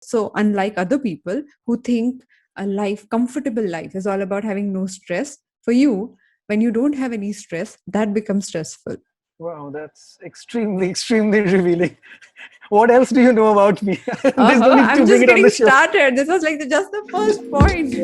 So unlike other people who think a life, comfortable life, is all about having no stress, for you, when you don't have any stress, that becomes stressful. Wow, that's extremely, extremely revealing. What else do you know about me? There's no Uh-huh. need to I'm bring just it on getting the show. started. This was like just the first point.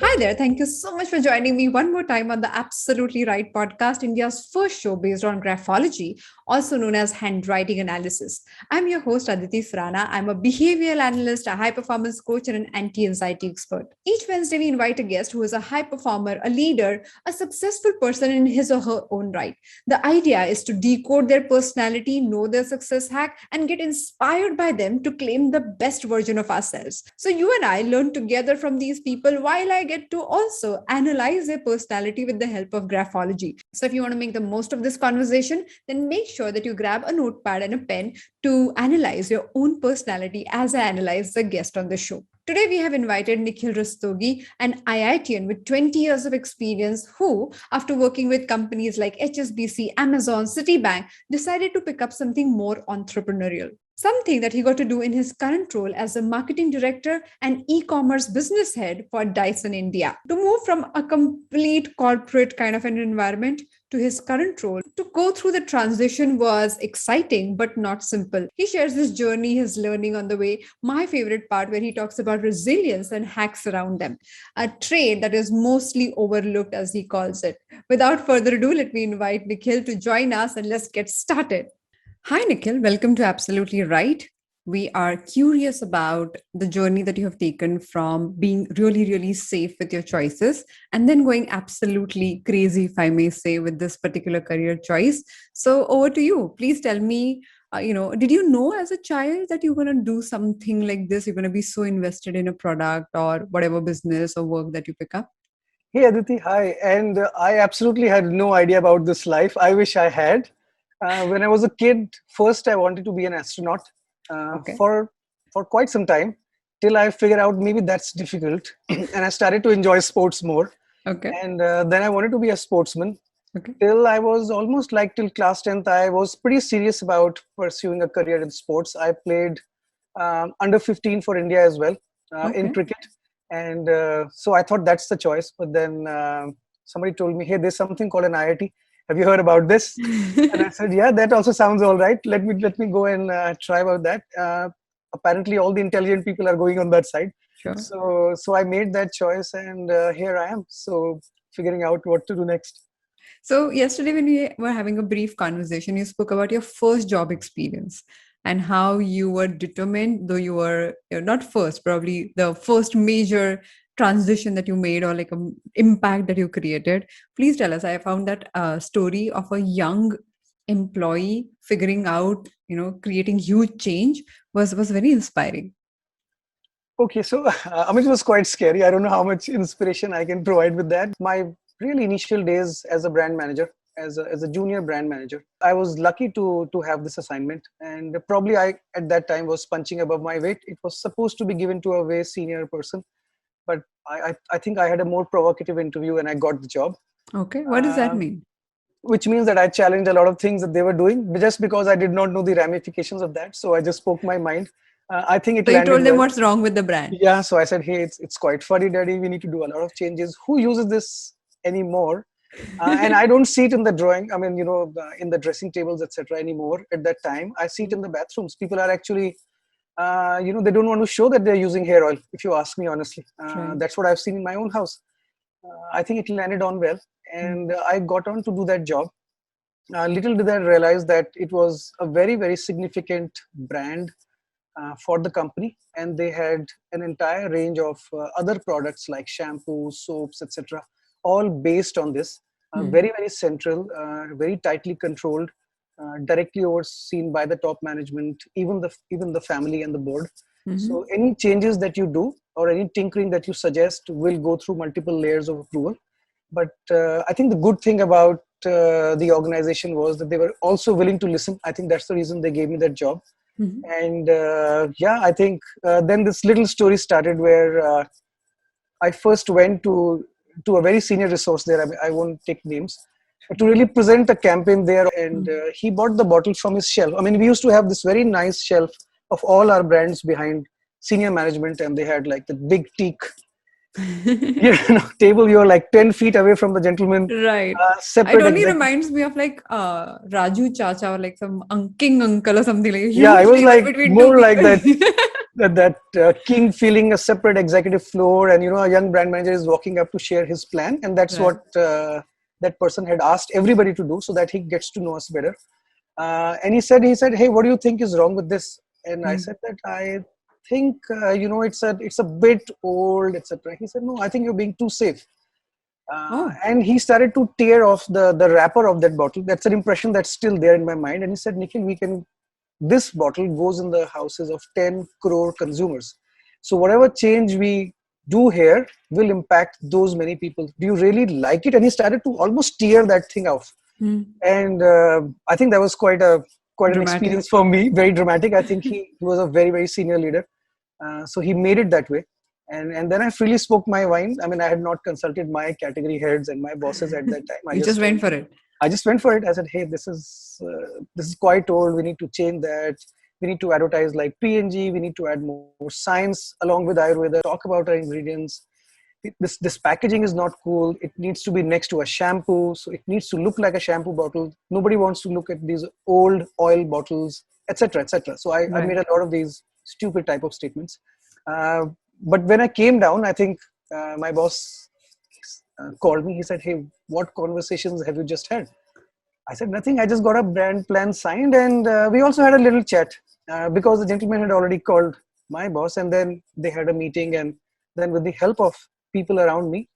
Hi there. Thank you so much for joining me one more time on the Absolutely Right podcast, India's first show based on graphology, also known as handwriting analysis. I'm your host, Aditi Surana. I'm a behavioral analyst, a high performance coach, and an anti anxiety expert. Each Wednesday, we invite a guest who is a high performer, a leader, a successful person in his or her own right. The idea is to decode their personality, know their success hack, and get inspired by them to claim the best version of ourselves. So, you and I learn together from these people while I get to also analyze their personality with the help of graphology. So, if you want to make the most of this conversation, then make sure that you grab a notepad and a pen to analyze your own personality as I analyze the guest on the show. Today, we have invited Nikhil Rastogi, an IITian with 20 years of experience, who, after working with companies like HSBC, Amazon, Citibank, decided to pick up something more entrepreneurial. Something that he got to do in his current role as a marketing director and e commerce business head for Dyson India. To move from a complete corporate kind of an environment to his current role, to go through the transition was exciting but not simple. He shares his journey, his learning on the way. My favorite part, where he talks about resilience and hacks around them, a trait that is mostly overlooked, as he calls it. Without further ado, let me invite Nikhil to join us and let's get started. Hi, Nikhil. Welcome to Absolutely Right. We are curious about the journey that you have taken from being really, really safe with your choices and then going absolutely crazy, if I may say, with this particular career choice. So, over to you. Please tell me, did you know as a child that you're going to do something like this? You're going to be so invested in a product or whatever business or work that you pick up? Hey Aditi, hi. And I absolutely had no idea about this life. I wish I had. When I was a kid, first I wanted to be an astronaut Okay. for quite some time till I figured out maybe that's difficult, and I started to enjoy sports more. Okay. And then I wanted to be a sportsman. Okay. Till I was almost like till class 10th, I was pretty serious about pursuing a career in sports. I played under 15 for India as well in Okay. cricket. And so I thought that's the choice. But then somebody told me, hey, there's something called an IIT. Have you heard about this? And I said, yeah, that also sounds all right. Let me go and try about that. Apparently, all the intelligent people are going on that side. Sure. So I made that choice, and here I am. So figuring out what to do next. So, yesterday, when we were having a brief conversation, you spoke about your first job experience and how you were determined, though not first, probably the first major transition that you made or like an impact that you created. Please tell us. I found that story of a young employee figuring out, creating huge change was very inspiring. Okay, so I mean, it was quite scary. I don't know how much inspiration I can provide with that. My really initial days as a brand manager, as a junior brand manager, I was lucky to have this assignment, and probably I at that time was punching above my weight. It was supposed to be given to a way senior person, but I think I had a more provocative interview and I got the job. Okay. What does that Um, mean? which means that I challenged a lot of things that they were doing, just because I did not know the ramifications of that. So I just spoke my mind. I think it So, you landed told them well. what's wrong with the brand. Yeah, so I said, hey, it's quite funny, Daddy. We need to do a lot of changes. Who uses this anymore? And I don't see it in the drawing. I mean, in the dressing tables, etc. anymore. At that time, I see it in the bathrooms. People are actually, they don't want to show that they're using hair oil. If you ask me honestly, Right. that's what I've seen in my own house. I think it landed on well, and I got on to do that job. Little did I realize that it was a very, very significant brand for the company, and they had an entire range of other products like shampoos, soaps, etc., all based on this. Very, very central, very tightly controlled, directly overseen by the top management, even the family and the board. Mm-hmm. So any changes that you do or any tinkering that you suggest will go through multiple layers of approval. But I think the good thing about the organization was that they were also willing to listen. I think that's the reason they gave me that job. Mm-hmm. And yeah, I think then this little story started where I first went to a very senior resource there. I won't take names. to really present a campaign there. And he bought the bottle from his shelf. I mean, we used to have this very nice shelf of all our brands behind senior management, and they had like the big teak table. You're like 10 feet away from the gentleman, Right. It separate only executive. reminds me of like Raju Chacha or like some king uncle or something, like a Yeah, I huge was table like between two more like people. that king feeling a separate executive floor, and a young brand manager is walking up to share his plan, and that's Right. what that person had asked everybody to do, so that he gets to know us better. And he said, hey, what do you think is wrong with this? And I Hmm. said that I think it's a bit old, etc. He said, no, I think you're being too safe. Oh. And he started to tear off the wrapper of that bottle. That's an impression that's still there in my mind. And he said, Nikhil, this bottle goes in the houses of 10 crore consumers. So whatever change we do here will impact those many people. Do you really like it? And he started to almost tear that thing off. Hmm. And I think that was quite an Dramatic. experience for me, very dramatic. I think he was a very, very senior leader. So he made it that way. And then I freely spoke my mind. I mean, I had not consulted my category heads and my bosses at that time. You just went for it. I just went for it. I said, hey, this is quite old. We need to change that. We need to advertise like PNG. We need to add more science along with Ayurveda. Talk about our ingredients. This packaging is not cool. It needs to be next to a shampoo, so it needs to look like a shampoo bottle. Nobody wants to look at these old oil bottles, etc., etc. So I Right. made a lot of these stupid type of statements. Uh, but when I came down, I think my boss called me. He said, hey, what conversations have you just had? I said, nothing. I just got a brand plan signed, and we also had a little chat because the gentleman had already called my boss, and then they had a meeting. And then, with the help of people around me,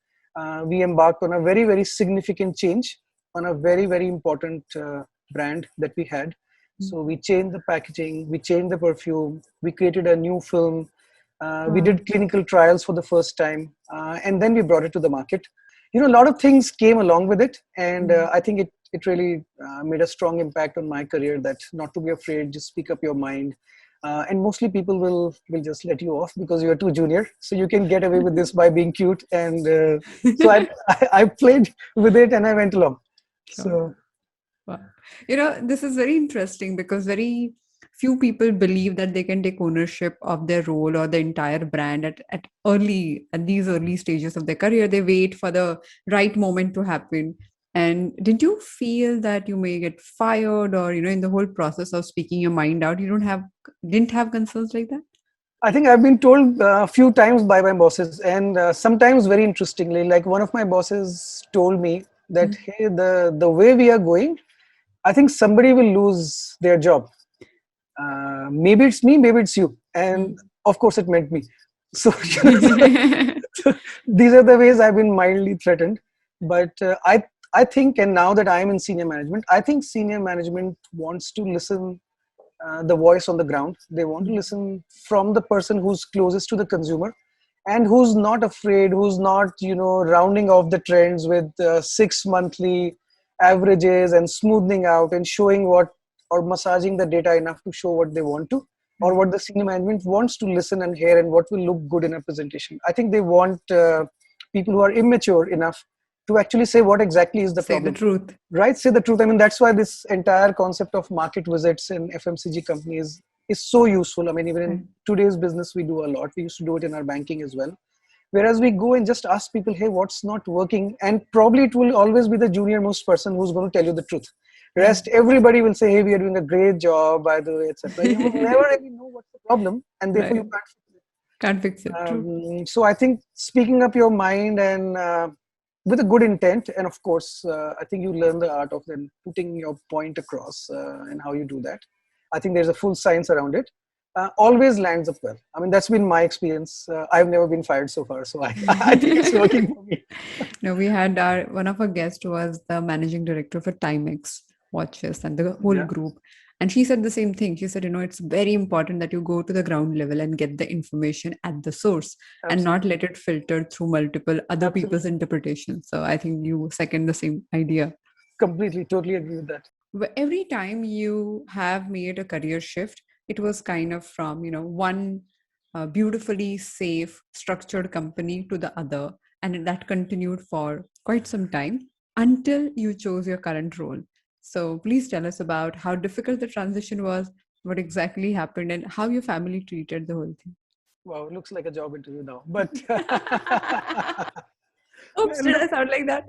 we embarked on a very, very significant change on a very, very important brand that we had. So, we changed the packaging, we changed the perfume, we created a new film, we Wow. did clinical trials for the first time, and then we brought it to the market. A lot of things came along with it, and I think it really made a strong impact on my career, that not to be afraid, just speak up your mind. And mostly people will just let you off because you're too junior, so you can get away with this by being cute. And so I played with it and I went along. Sure. So Wow. This is very interesting because very few people believe that they can take ownership of their role or the entire brand at these early stages of their career. They wait for the right moment to happen. And did you feel that you may get fired, or in the whole process of speaking your mind out, you didn't have concerns like that? I think I've been told a few times by my bosses, and sometimes very interestingly, like one of my bosses told me that, hey, the way we are going, I think somebody will lose their job. Maybe it's me, maybe it's you. And of course, it meant me. So, so these are the ways I've been mildly threatened. But I think, and now that I'm in senior management, I think senior management wants to listen the voice on the ground. They want to listen from the person who's closest to the consumer, and who's not afraid, who's not rounding off the trends with 6 monthly averages and smoothing out and showing what, or massaging the data enough to show what they want to, or what the senior management wants to listen and hear, and what will look good in a presentation. I think they want people who are immature enough to actually say what exactly is the Say the problem. truth. Right, say the truth. I mean, that's why this entire concept of market visits in FMCG companies is so useful. I mean, even in Right. today's business, we do a lot. We used to do it in our banking as well. Whereas we go and just ask people, hey, what's not working? And probably it will always be the junior most person who's going to tell you the truth. Right. Rest, everybody will say, hey, we are doing a great job, by the way, etc. You will never really know what's the problem, and therefore you Right. can't fix it. Can't fix it. True. So I think speaking up your mind, and with a good intent, and of course, I think you learn the art of then putting your point across, and how you do that. I think there's a full science around it. Always lands up well. I mean, that's been my experience. I've never been fired so far, so I think it's working for me. No, we had one of our guests was the managing director for Timex watches and the whole Yeah, group. And she said the same thing. She said, it's very important that you go to the ground level and get the information at the source and not absolutely, let it filter through multiple other people's absolutely, interpretations. So I think you second the same idea. completely, totally agree with that. Every time you have made a career shift, it was kind of from one beautifully safe structured company to the other, and that continued for quite some time. until you chose your current role. So please tell us about how difficult the transition was, what exactly happened, and how your family treated the whole thing. Wow, it looks like a job interview now. But Oops, did look, I sound like that?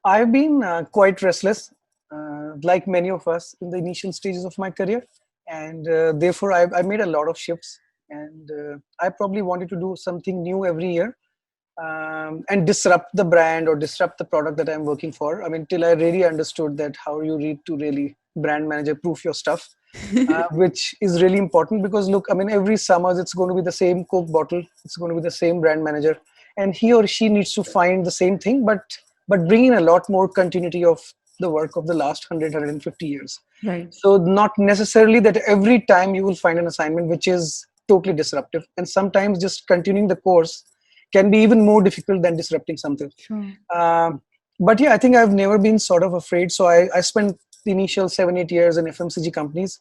I've been quite restless, like many of us in the initial stages of my career, and therefore I made a lot of shifts. And I probably wanted to do something new every year, and disrupt the brand or disrupt the product that I'm working for. I mean, till I really understood that how you need to really brand manager proof your stuff, which is really important because look, I mean, every summers it's going to be the same Coke bottle, it's going to be the same brand manager, and he or she needs to find the same thing, but bring in a lot more continuity of the work of the last 100 years. Right. So not necessarily that every time you will find an assignment which is totally disruptive, and sometimes just continuing the course can be even more difficult than disrupting something. Sure. Um, but yeah, I think I've never been sort of afraid. So I spent the initial 7 8 years in FMCG companies,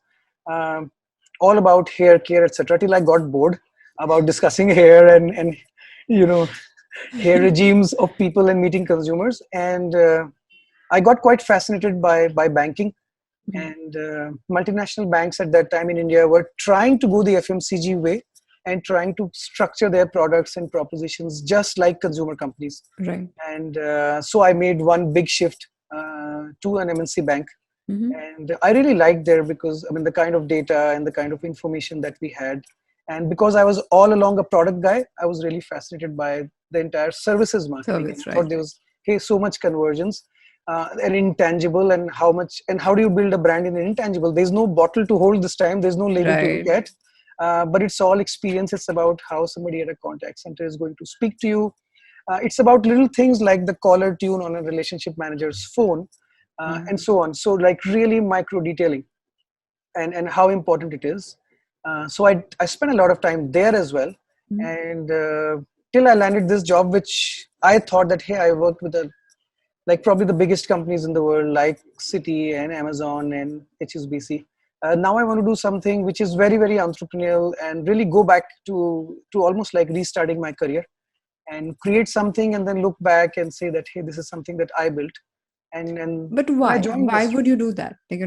um, all about hair care, etc. Till I got bored about discussing hair and you know hair regimes of people and meeting consumers. And I got quite fascinated by banking, Mhm. and multinational banks at that time in India were trying to go the FMCG way and trying to structure their products and propositions just like consumer companies. Right. And so I made one big shift to an MNC bank, Mhm. and I really liked there because I mean the kind of data and the kind of information that we had, and because I was all along a product guy, I was really fascinated by the entire services marketing, and Service, I thought right. there was so much convergence, an intangible, and how do you build a brand in an intangible? There's no bottle to hold this time, there's no label to look Right. at, but it's all experience. It's about how somebody at a contact center is going to speak to you. It's about little things like the caller tune on a relationship manager's phone, and Mm. so on. So like really micro detailing, and how important it is. So I spent a lot of time there as well, Mm. and till I landed this job, which I thought that hey, I worked with a like probably the biggest companies in the world like Citi and Amazon and HSBC. Now I want to do something which is very very entrepreneurial and really go back to almost like restarting my career and create something and then look back and say that hey, this is something that I built, But and I why? joined Why this. would you do that? Like,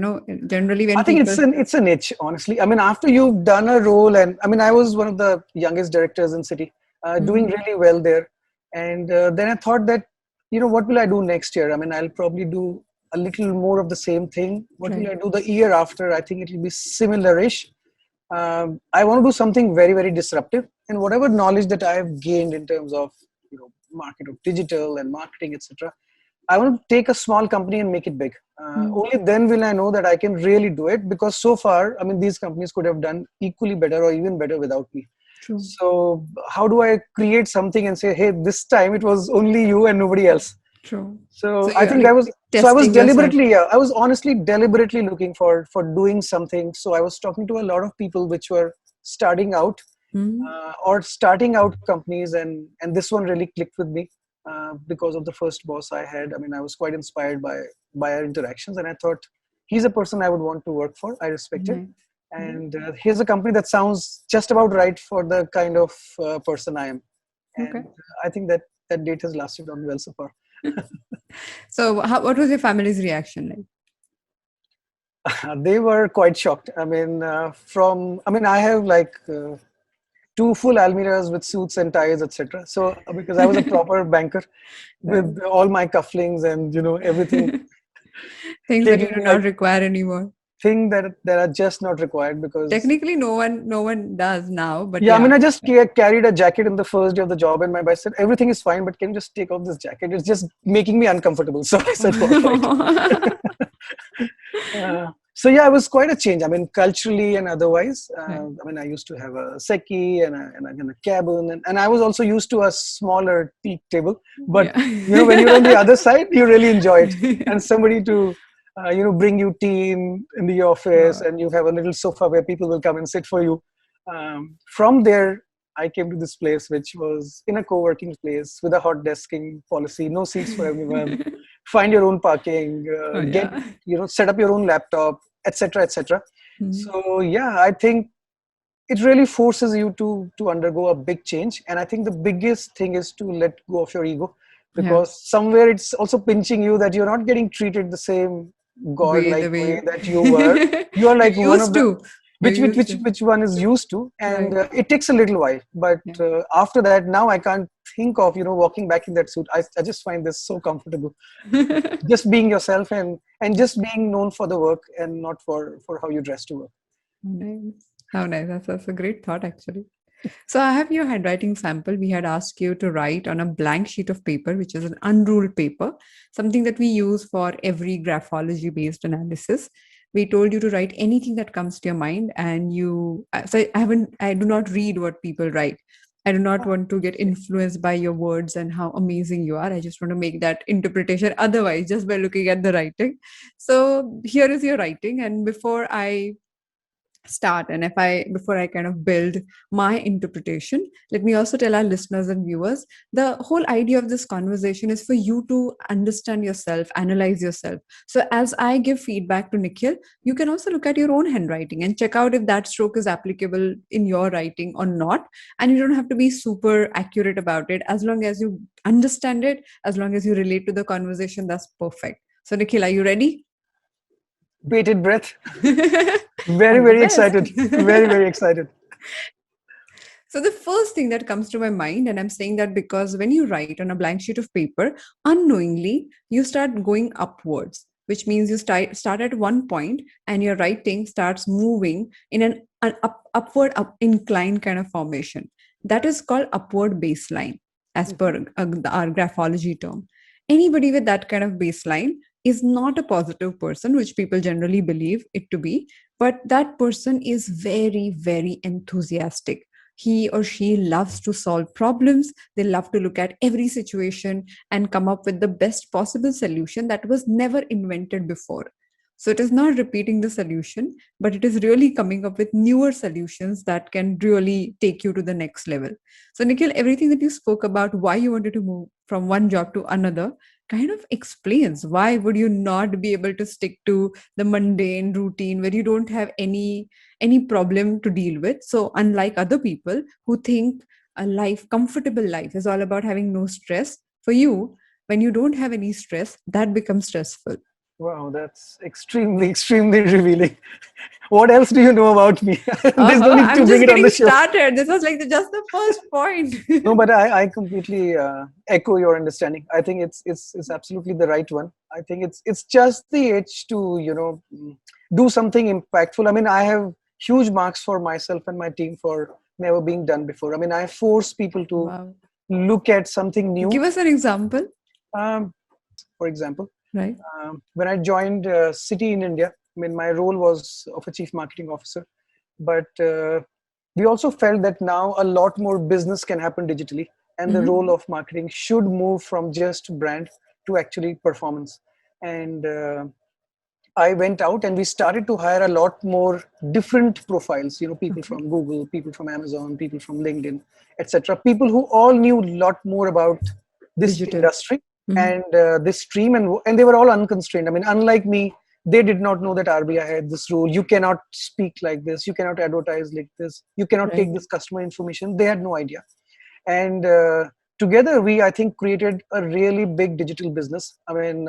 generally I when think people. it's a niche, honestly. I mean, after you've done a role, and I mean, I was one of the youngest directors in City, doing Mhm. really well there, and then I thought that what will I do next year? I mean, I'll probably do a little more of the same thing. What will Right. I do the year after? I think it will be similar-ish. I want to do something very very disruptive, and whatever knowledge that I have gained in terms of market of digital and marketing, etc. I want to take a small company and make it big. Mm. Only then will I know that I can really do it, because so far, I mean, these companies could have done equally better or even better without me. True. So how do I create something and say, hey, this time it was only you and nobody else? True. So So I you're think I like was so I was testing yourself. deliberately, yeah, I was honestly deliberately looking for doing something. So I was talking to a lot of people which were starting out, Mm. or starting out companies, and this one really clicked with me because of the first boss I had. I mean, I was quite inspired by our interactions, and I thought he's a person I would want to work for. I respect him, Nice. Mm. and here's a company that sounds just about right for the kind of person I am. Okay. And I think that date has lasted on well so far. So what was your family's reaction like? They were quite shocked. I mean, I have like two full almiras with suits and ties, etc. So because I was a proper banker Right. with all my cufflinks and everything, Things that you do catering like not require anymore. thing that are just not required because Technically, no one does now, but yeah, I mean, yeah. I just carried a jacket in the first day of the job, and my boss said everything is fine, but can you just take off this jacket? It's just making me uncomfortable. So I said perfect. So yeah, it was quite a change. I mean, culturally and otherwise. Right. I mean, I used to have a secchi and a cabin, and I was also used to a smaller teak table. But Yeah. when you're on the other side, you really enjoy it, and somebody to bring you tea in the office, Sure. and you have a little sofa where people will come and sit for you. From there, I came to this place, which was in a co-working place with a hot desking policy, no seats for everyone, find your own parking, Oh get yeah. set up your own laptop, etc., etc. Mm. So yeah, I think it really forces you to undergo a big change, and I think the biggest thing is to let go of your ego. Yeah. because somewhere it's also pinching you that you're not getting treated the same Way the god-like way way you that you were. You are you like one used of the to. You used to. which one is used to, and Right. it takes a little while. But Yeah. after that, now I can't think of walking back in that suit. I just find this so comfortable. Just being yourself and just being known for the work and not for how you dress to work. Nice. How nice. That's a great thought, actually. So I have your handwriting sample. We had asked you to write on a blank sheet of paper, which is an unruled paper, something that we use for every graphology based analysis. We told you to write anything that comes to your mind, and so I do not read what people write. I do not want to get influenced by your words and how amazing you are. I just want to make that interpretation otherwise, just by looking at the writing. So here is your writing. And before I start and if I before I kind of build my interpretation, let me also tell our listeners and viewers, the whole idea of this conversation is for you to understand yourself, analyze yourself. So as I give feedback to Nikhil, you can also look at your own handwriting and check out if that stroke is applicable in your writing or not. And you don't have to be super accurate about it. As long as you understand it, as long as you relate to the conversation, that's perfect. So Nikhil, are you ready? Bated breath. All Very, the very best. excited. Very, very excited. So, the first thing that comes to my mind, and I'm saying that because when you write on a blank sheet of paper, unknowingly, you start going upwards, which means you start at one point and your writing starts moving in an upward incline kind of formation. That is called upward baseline, as Mhm. per our graphology term. Anybody with that kind of baseline is not a positive person, which people generally believe it to be, but that person is very, very enthusiastic. He or she loves to solve problems. They love to look at every situation and come up with the best possible solution that was never invented before. So it is not repeating the solution, but it is really coming up with newer solutions that can really take you to the next level. So, Nikhil, everything that you spoke about, why you wanted to move from one job to another, kind of explains why would you not be able to stick to the mundane routine where you don't have any problem to deal with. So unlike other people who think a life, comfortable life, is all about having no stress, for you, when you don't have any stress, that becomes stressful. Wow, that's extremely, extremely revealing. What else do you know about me? There's no need to I'm bring just it on getting the show. started. This was like just the first point. No, but I completely echo your understanding. I think it's absolutely the right one. I think it's just the age to do something impactful. I mean, I have huge marks for myself and my team for never being done before. I mean, I force people to Wow. look at something new. Give us an example, Um, for example, right? when I joined City in India, I mean, my role was of a chief marketing officer, but we also felt that now a lot more business can happen digitally, and the Hmm. role of marketing should move from just brand to actually performance. And I went out and we started to hire a lot more different profiles, people Okay. from Google, people from Amazon, people from LinkedIn, etc. People who all knew a lot more about this Digital. industry Hmm. and this stream, and they were all unconstrained. I mean, unlike me, they did not know that RBI had this rule. You cannot speak like this. You cannot advertise like this. You cannot take Right. this customer information. They had no idea. And together, I think, created a really big digital business. I mean,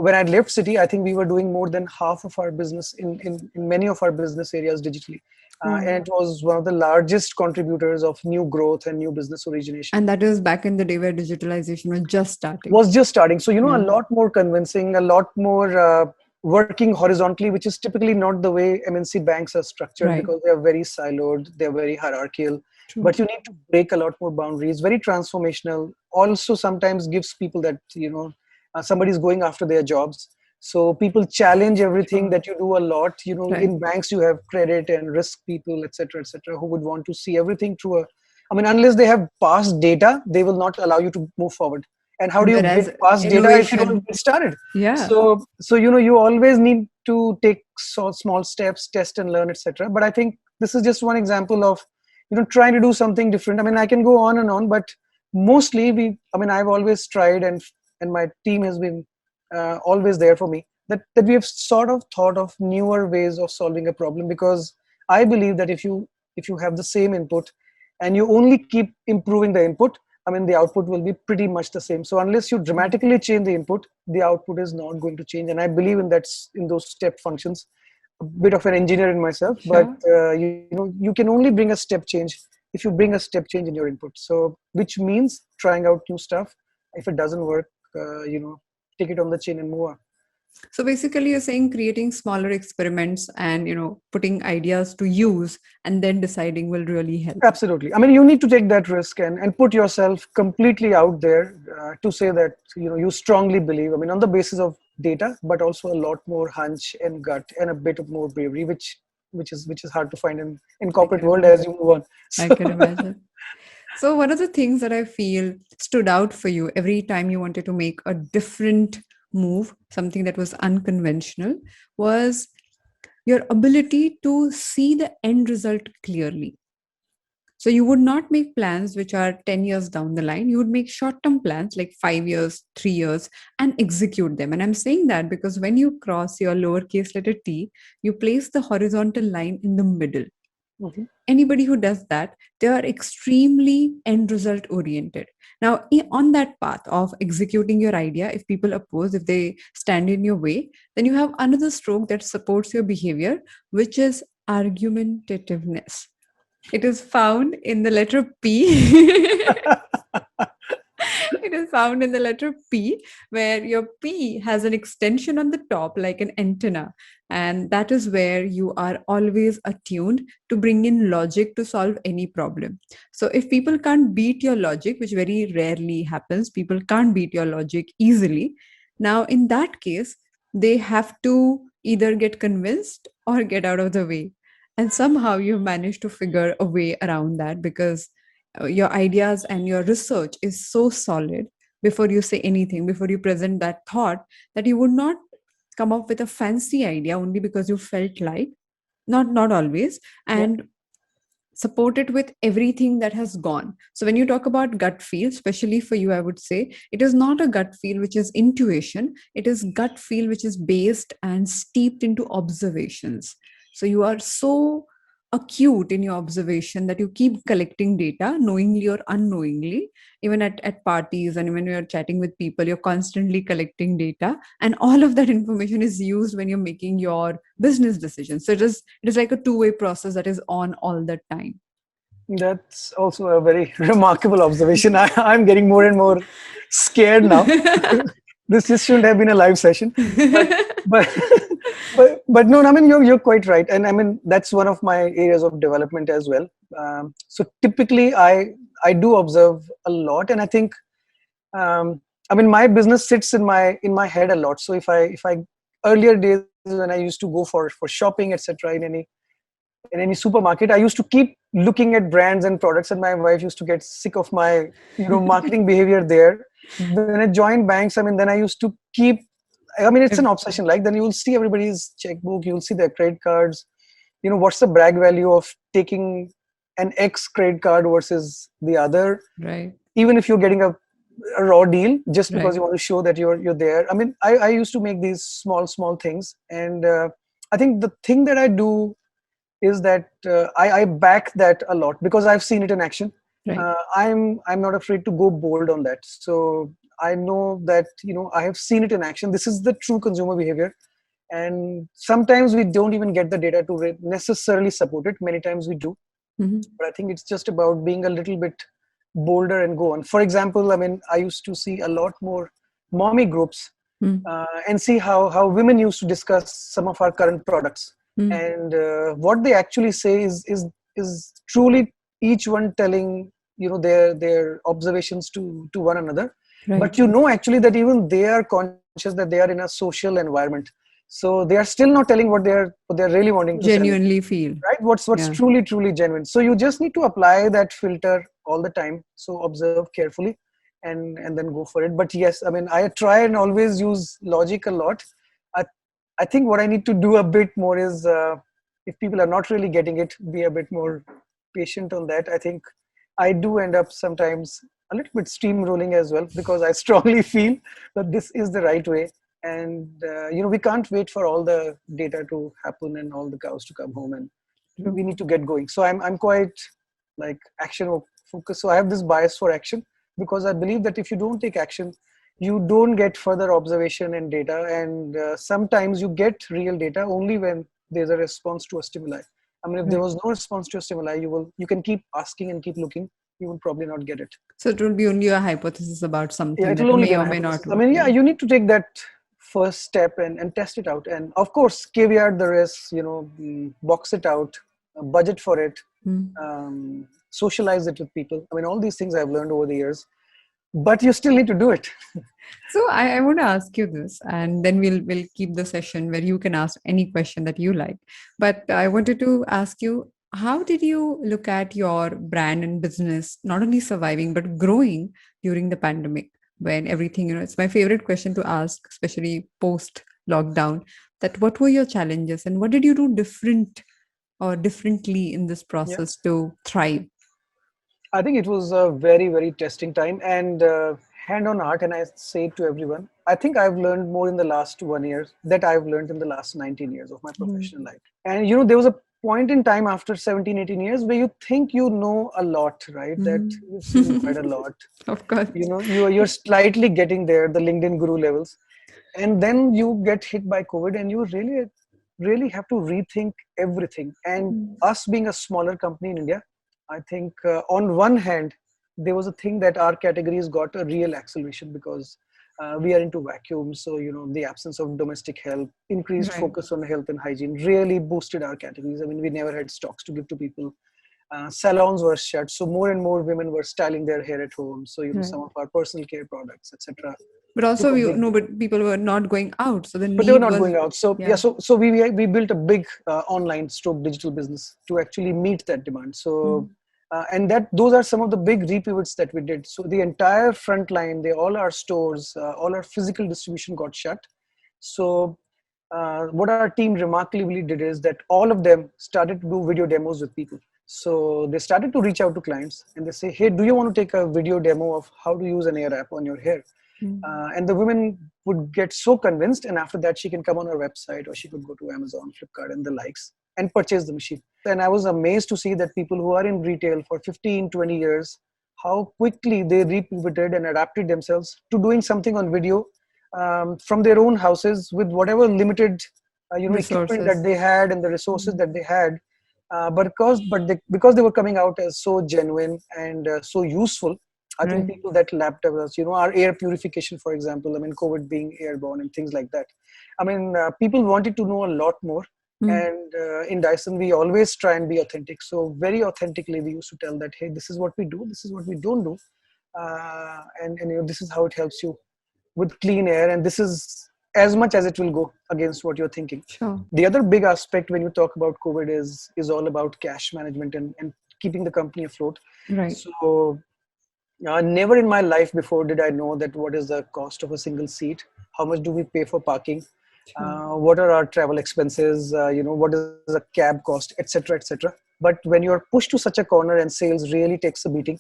when I left City, I think we were doing more than half of our business in many of our business areas digitally. Wow. And it was one of the largest contributors of new growth and new business origination. And that is back in the day where digitalization was just starting. Was just starting. So, a Yeah. lot more convincing, a lot more working horizontally, which is typically not the way MNC banks are structured Right. because they are very siloed, they're very hierarchical. True. But you need to break a lot more boundaries, very transformational. Also, sometimes gives people that, somebody's going after their jobs. So people challenge everything Sure. that you do a lot. Right. In banks, you have credit and risk people, etc., who would want to see everything through I mean, unless they have past data, they will not allow you to move forward. And how do you get Whereas past data if you innovation, don't get started? yeah. So you always need to take small steps, test and learn, etc. But I think this is just one example of trying to do something different. I mean, I can go on and on, but mostly I've always tried, and my team has been always there for me, that we have sort of thought of newer ways of solving a problem, because I believe that if you have the same input and you only keep improving the input, I mean, the output will be pretty much the same. So unless you dramatically change the input, the output is not going to change. And I believe in that, in those step functions. A bit of an engineer in myself, but Sure. you can only bring a step change if you bring a step change in your input. So which means trying out new stuff. If it doesn't work, take it on the chin and move on. So basically, you're saying creating smaller experiments and putting ideas to use and then deciding will really help. Absolutely. I mean, you need to take that risk and put yourself completely out there to say that you strongly believe. I mean, on the basis of data, but also a lot more hunch and gut and a bit of more bravery, which is hard to find in I corporate can world as imagine. you move on. I So can imagine. So, one of the things that I feel stood out for you every time you wanted to make a different move, something that was unconventional, was your ability to see the end result clearly. So, you would not make plans which are 10 years down the line. You would make short term plans like 5 years, 3 years, and execute them. And I'm saying that because when you cross your lowercase letter t, you place the horizontal line in the middle. Mhm. Anybody who does that, they are extremely end result oriented. Now on that path of executing your idea, if people oppose, if they stand in your way, then you have another stroke that supports your behavior, which is argumentativeness. It is found in the letter P. It is found in the letter P, where your P has an extension on the top, like an antenna. And that is where you are always attuned to bring in logic to solve any problem. So, if people can't beat your logic, which very rarely happens, people can't beat your logic easily. Now, in that case, they have to either get convinced or get out of the way. And somehow you managed to figure a way around that because your ideas and your research is so solid before you say anything, before you present that thought, that you would not come up with a fancy idea only because you felt like, not always, Yeah. and support it with everything that has gone. So when you talk about gut feel, especially for you, I would say it is not a gut feel which is intuition, it is gut feel which is based and steeped into observations. So you are so acute in your observation that you keep collecting data knowingly or unknowingly. Even at parties and when you're chatting with people, you're constantly collecting data, and all of that information is used when you're making your business decisions. So it is like a two-way process that is on all the time. That's also a very remarkable observation. I'm getting more and more scared now. This shouldn't have been a live session, but but but no, I mean you're quite right, and I mean that's one of my areas of development as well. So typically, I do observe a lot, and I think I mean my business sits in my head a lot. So if I earlier days when I used to go for shopping etc. in any supermarket, I used to keep looking at brands and products, and my wife used to get sick of my marketing behavior there. When I joined banks, I mean, then I used to keep. I mean, it's an obsession. Like then you will see everybody's checkbook, you will see their credit cards. What's the brag value of taking an X credit card versus the other, Right, even if you're getting a raw deal just because right. you want to show that you're there. I mean, I used to make these small things, and I think the thing that I do is that I back that a lot because I've seen it in action. Right. I'm not afraid to go bold on that. So I know that I have seen it in action. This is the true consumer behavior, and sometimes we don't even get the data to necessarily support it. Many times we do, Mhm. but I think it's just about being a little bit bolder and go on. For example, I mean, I used to see a lot more mommy groups Mm, and see how women used to discuss some of our current products, mm. and what they actually say is truly each one telling their observations to one another. Right. But actually that even they are conscious that they are in a social environment, so they are still not telling what they're really wanting to sell, Genuinely feel. right? What's Yeah. truly genuine. So you just need to apply that filter all the time, so observe carefully and then go for it. But yes, I mean, I try and always use logic a lot. I i think what I need to do a bit more is if people are not really getting it, be a bit more patient on that. I think I do end up sometimes a little bit steamrolling as well because I strongly feel that this is the right way, and we can't wait for all the data to happen and all the cows to come home, and True. we need to get going. So I'm quite like action focused. So I have this bias for action. because I believe that if you don't take action, you don't get further observation and data. And sometimes you get real data only when there's a response to a stimuli. I mean, if there Right. was no response to a stimuli, you can keep asking and keep looking. You will probably not get it. So it will be only a hypothesis about Yeah, something it that will only be may an or may not hypothesis. I work. mean, yeah, Yeah. you need to take that first step and test it out. And of course, caveat the rest, box it out, budget for it, Mm. socialize it with people. I mean, all these things I've learned over the years, but you still need to do it. So I want to ask you this, and then we'll keep the session where you can ask any question that you like. But I wanted to ask you, how did you look at your brand and business not only surviving but growing during the pandemic when everything, it's my favorite question to ask, especially post lockdown, that what were your challenges and what did you do different or differently in this Yeah. process to thrive? I think it was a very, very testing time and hand on heart. And I say it to everyone, I think I've learned more in the last 1 year that I've learned in the last 19 years of my Mm. professional life. And, there was a point in time after 17, 18 years where you think you know a lot, right? That you've seen quite a Mhm. lot. Of course. You're slightly getting there, the LinkedIn guru levels. And then you get hit by COVID and you really have to rethink everything. And Mm. us being a smaller company in India, I think on one hand, there was a thing that our categories got a real acceleration because we are into vacuum. So, the absence of domestic help, increased Right. focus on health and hygiene really boosted our categories. I mean, we never had stocks to give to people. Salons were shut. So more and more women were styling their hair at home. So, Right. some of our personal care products, etc., But took also, a we big no, hit. but people were not going out, so the But they were need not was, going out. So yeah, yeah. so we built a big online stroke digital business to actually meet that demand. So Mm. and that those are some of the big repivots that we did. So the entire front line, all our stores, all our physical distribution got shut. So what our team remarkably did is that all of them started to do video demos with people. So they started to reach out to clients and they say, hey, do you want to take a video demo of how to use an air app on your hair? Mm. And the women would get so convinced, and after that she can come on our website or she could go to Amazon, Flipkart and the likes and purchase the machine. And I was amazed to see that people who are in retail for 15, 20 years, how quickly they repivoted and adapted themselves to doing something on video from their own houses with whatever limited equipment that Resources. they had and the resources Mm. that they had. Because they were coming out as so genuine and so useful, I think Right. people that lapped at us, our air purification, for example, I mean, COVID being airborne and things like that. I mean, people wanted to know a lot more. Mm. And in Dyson, we always try and be authentic. So very authentically, we used to tell that, hey, this is what we do, this is what we don't do, and this is how it helps you with clean air, and this is as much as it will go against what you're thinking. Sure. The other big aspect when you talk about COVID is all about cash management and keeping the company afloat. Right. So never in my life before did I know that what is the cost of a single seat, how much do we pay for parking, Sure. what are our travel expenses, what is a cab cost, etc., etc. But when you're pushed to such a corner and sales really takes a beating,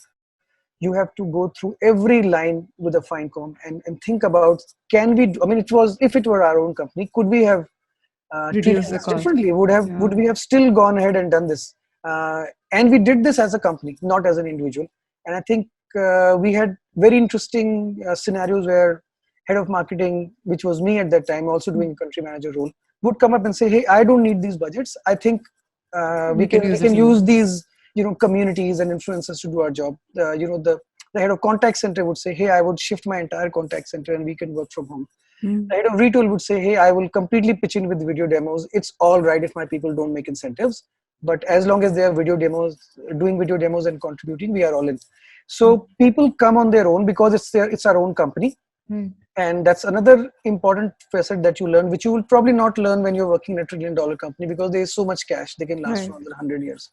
you have to go through every line with a fine comb and think about, can we do, I mean, it was, if it were our own company, could we have treated Reduce the this cost. differently? Yeah. Would we have still gone ahead and done this? And we did this as a company, not as an individual. And I think we had very interesting scenarios where head of marketing, which was me at that time, also Mm. doing a country manager role, would come up and say, "Hey, I don't need these budgets. I think We can we use it can in use this. these communities and influencers to do our job." The head of contact center would say, "Hey, I would shift my entire contact center and we can work from home." Mm. The head of retail would say, hey, I will completely pitch in with video demos. It's all right if my people don't make incentives, but as long as they are video demos, doing video demos and contributing, we are all in. Mm. So people come on their own because it's our own company. Right. And that's another important facet that you learn, which you will probably not learn when you're working in a $1 trillion company, because there is so much cash, they can last Right. for another 100 years.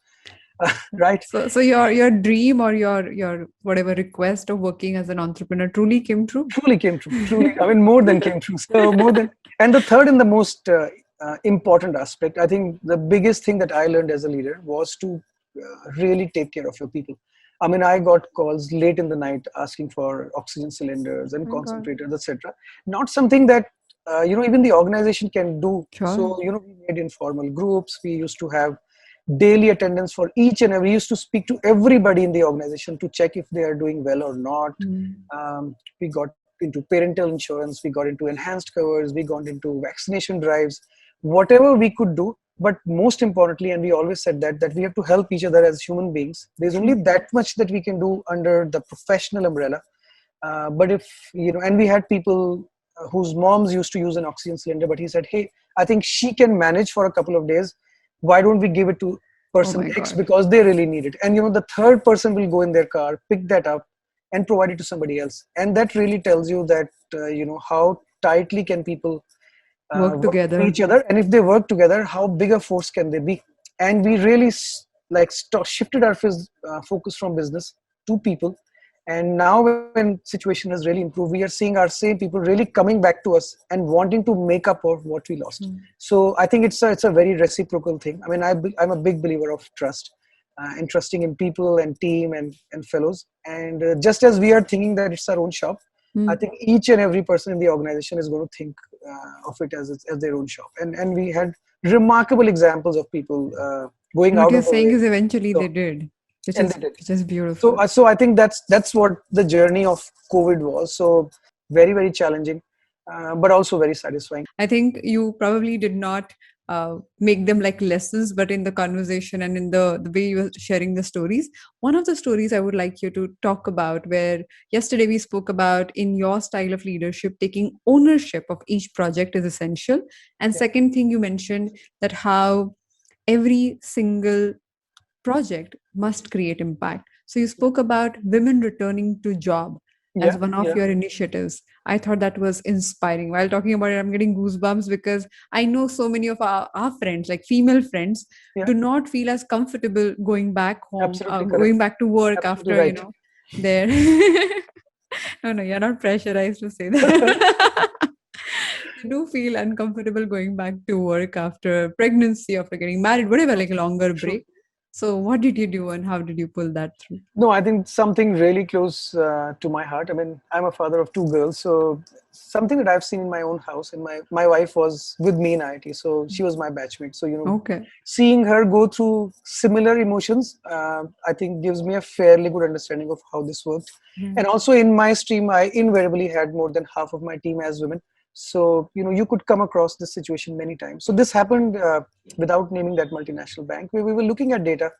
Right? So your dream or your whatever request of working as an entrepreneur truly came true. Truly came true. Truly, I mean, more than came true. So more than, and the third and the most important aspect, I think the biggest thing that I learned as a leader was to really take care of your people. I mean, I got calls late in the night asking for oxygen cylinders and My God. concentrators, etc. Not something that even the organization can do. Sure. So we made informal groups. We used to have daily attendance for each and every. We used to speak to everybody in the organization to check if they are doing well or not. We got into parental insurance, we got into enhanced covers, we got into vaccination drives, whatever we could do. But most importantly, and we always said that we have to help each other as human beings. There's only that much that we can do under the professional umbrella. But if and we had people whose moms used to use an oxygen cylinder, but he said, hey, I think she can manage for a couple of days. Why don't we give it to Oh person my X God. because they really need it? And the third person will go in their car, pick that up, and provide it to somebody else. And that really tells you that how tightly can people Work work with together. each other, and if they work together, how big a force can they be? And we really shifted our focus from business to people. And now when situation has really improved, we are seeing our same people really coming back to us and wanting to make up for what we lost. So I think it's a very reciprocal thing. I mean, I'm a big believer of trust, and trusting in people and team and fellows. And just as we are thinking that it's our own shop, I think each and every person in the organization is going to think of it as their own shop. And we had remarkable examples of people going And what out you're of the saying way. is eventually So, they did, and they did. which is So, beautiful. so I think that's what the journey of COVID was. So very, very challenging, but also very satisfying. I think you probably did not make them like lessons, but in the conversation and in the way you were sharing the stories. One of the stories I would like you to talk about, where yesterday we spoke about in your style of leadership, taking ownership of each project is essential. And Yeah, second thing you mentioned, that how every single project must create impact. So you spoke about women returning to job as yeah, one of yeah, your initiatives. I thought that was inspiring. While talking about it, I'm getting goosebumps because I know so many of our friends, like female friends, yeah. do not feel as comfortable going back home, Absolutely correct. going back to work Absolutely after, right. their. No, no, you're not pressurized to say that. They do feel uncomfortable going back to work after pregnancy, after getting married, whatever, True, like a longer true. break. So, what did you do and how did you pull that through? No, I think something really close to my heart. I mean, I'm a father of two girls, so something that I've seen in my own house. And my wife was with me in IIT, so she was my batchmate. So Okay. seeing her go through similar emotions, I think gives me a fairly good understanding of how this worked. And Right. also in my stream, I invariably had more than half of my team as women. So you could come across this situation many times. So this happened without naming that multinational bank, where we were looking at data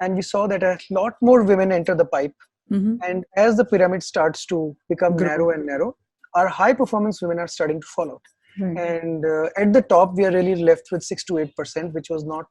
and we saw that a lot more women enter the pipe. Mm-hmm. And as the pyramid starts to become narrow Grow. and narrow, our high performance women are starting to fall out. Right. And at the top, we are really left with 6 to 8%, which was not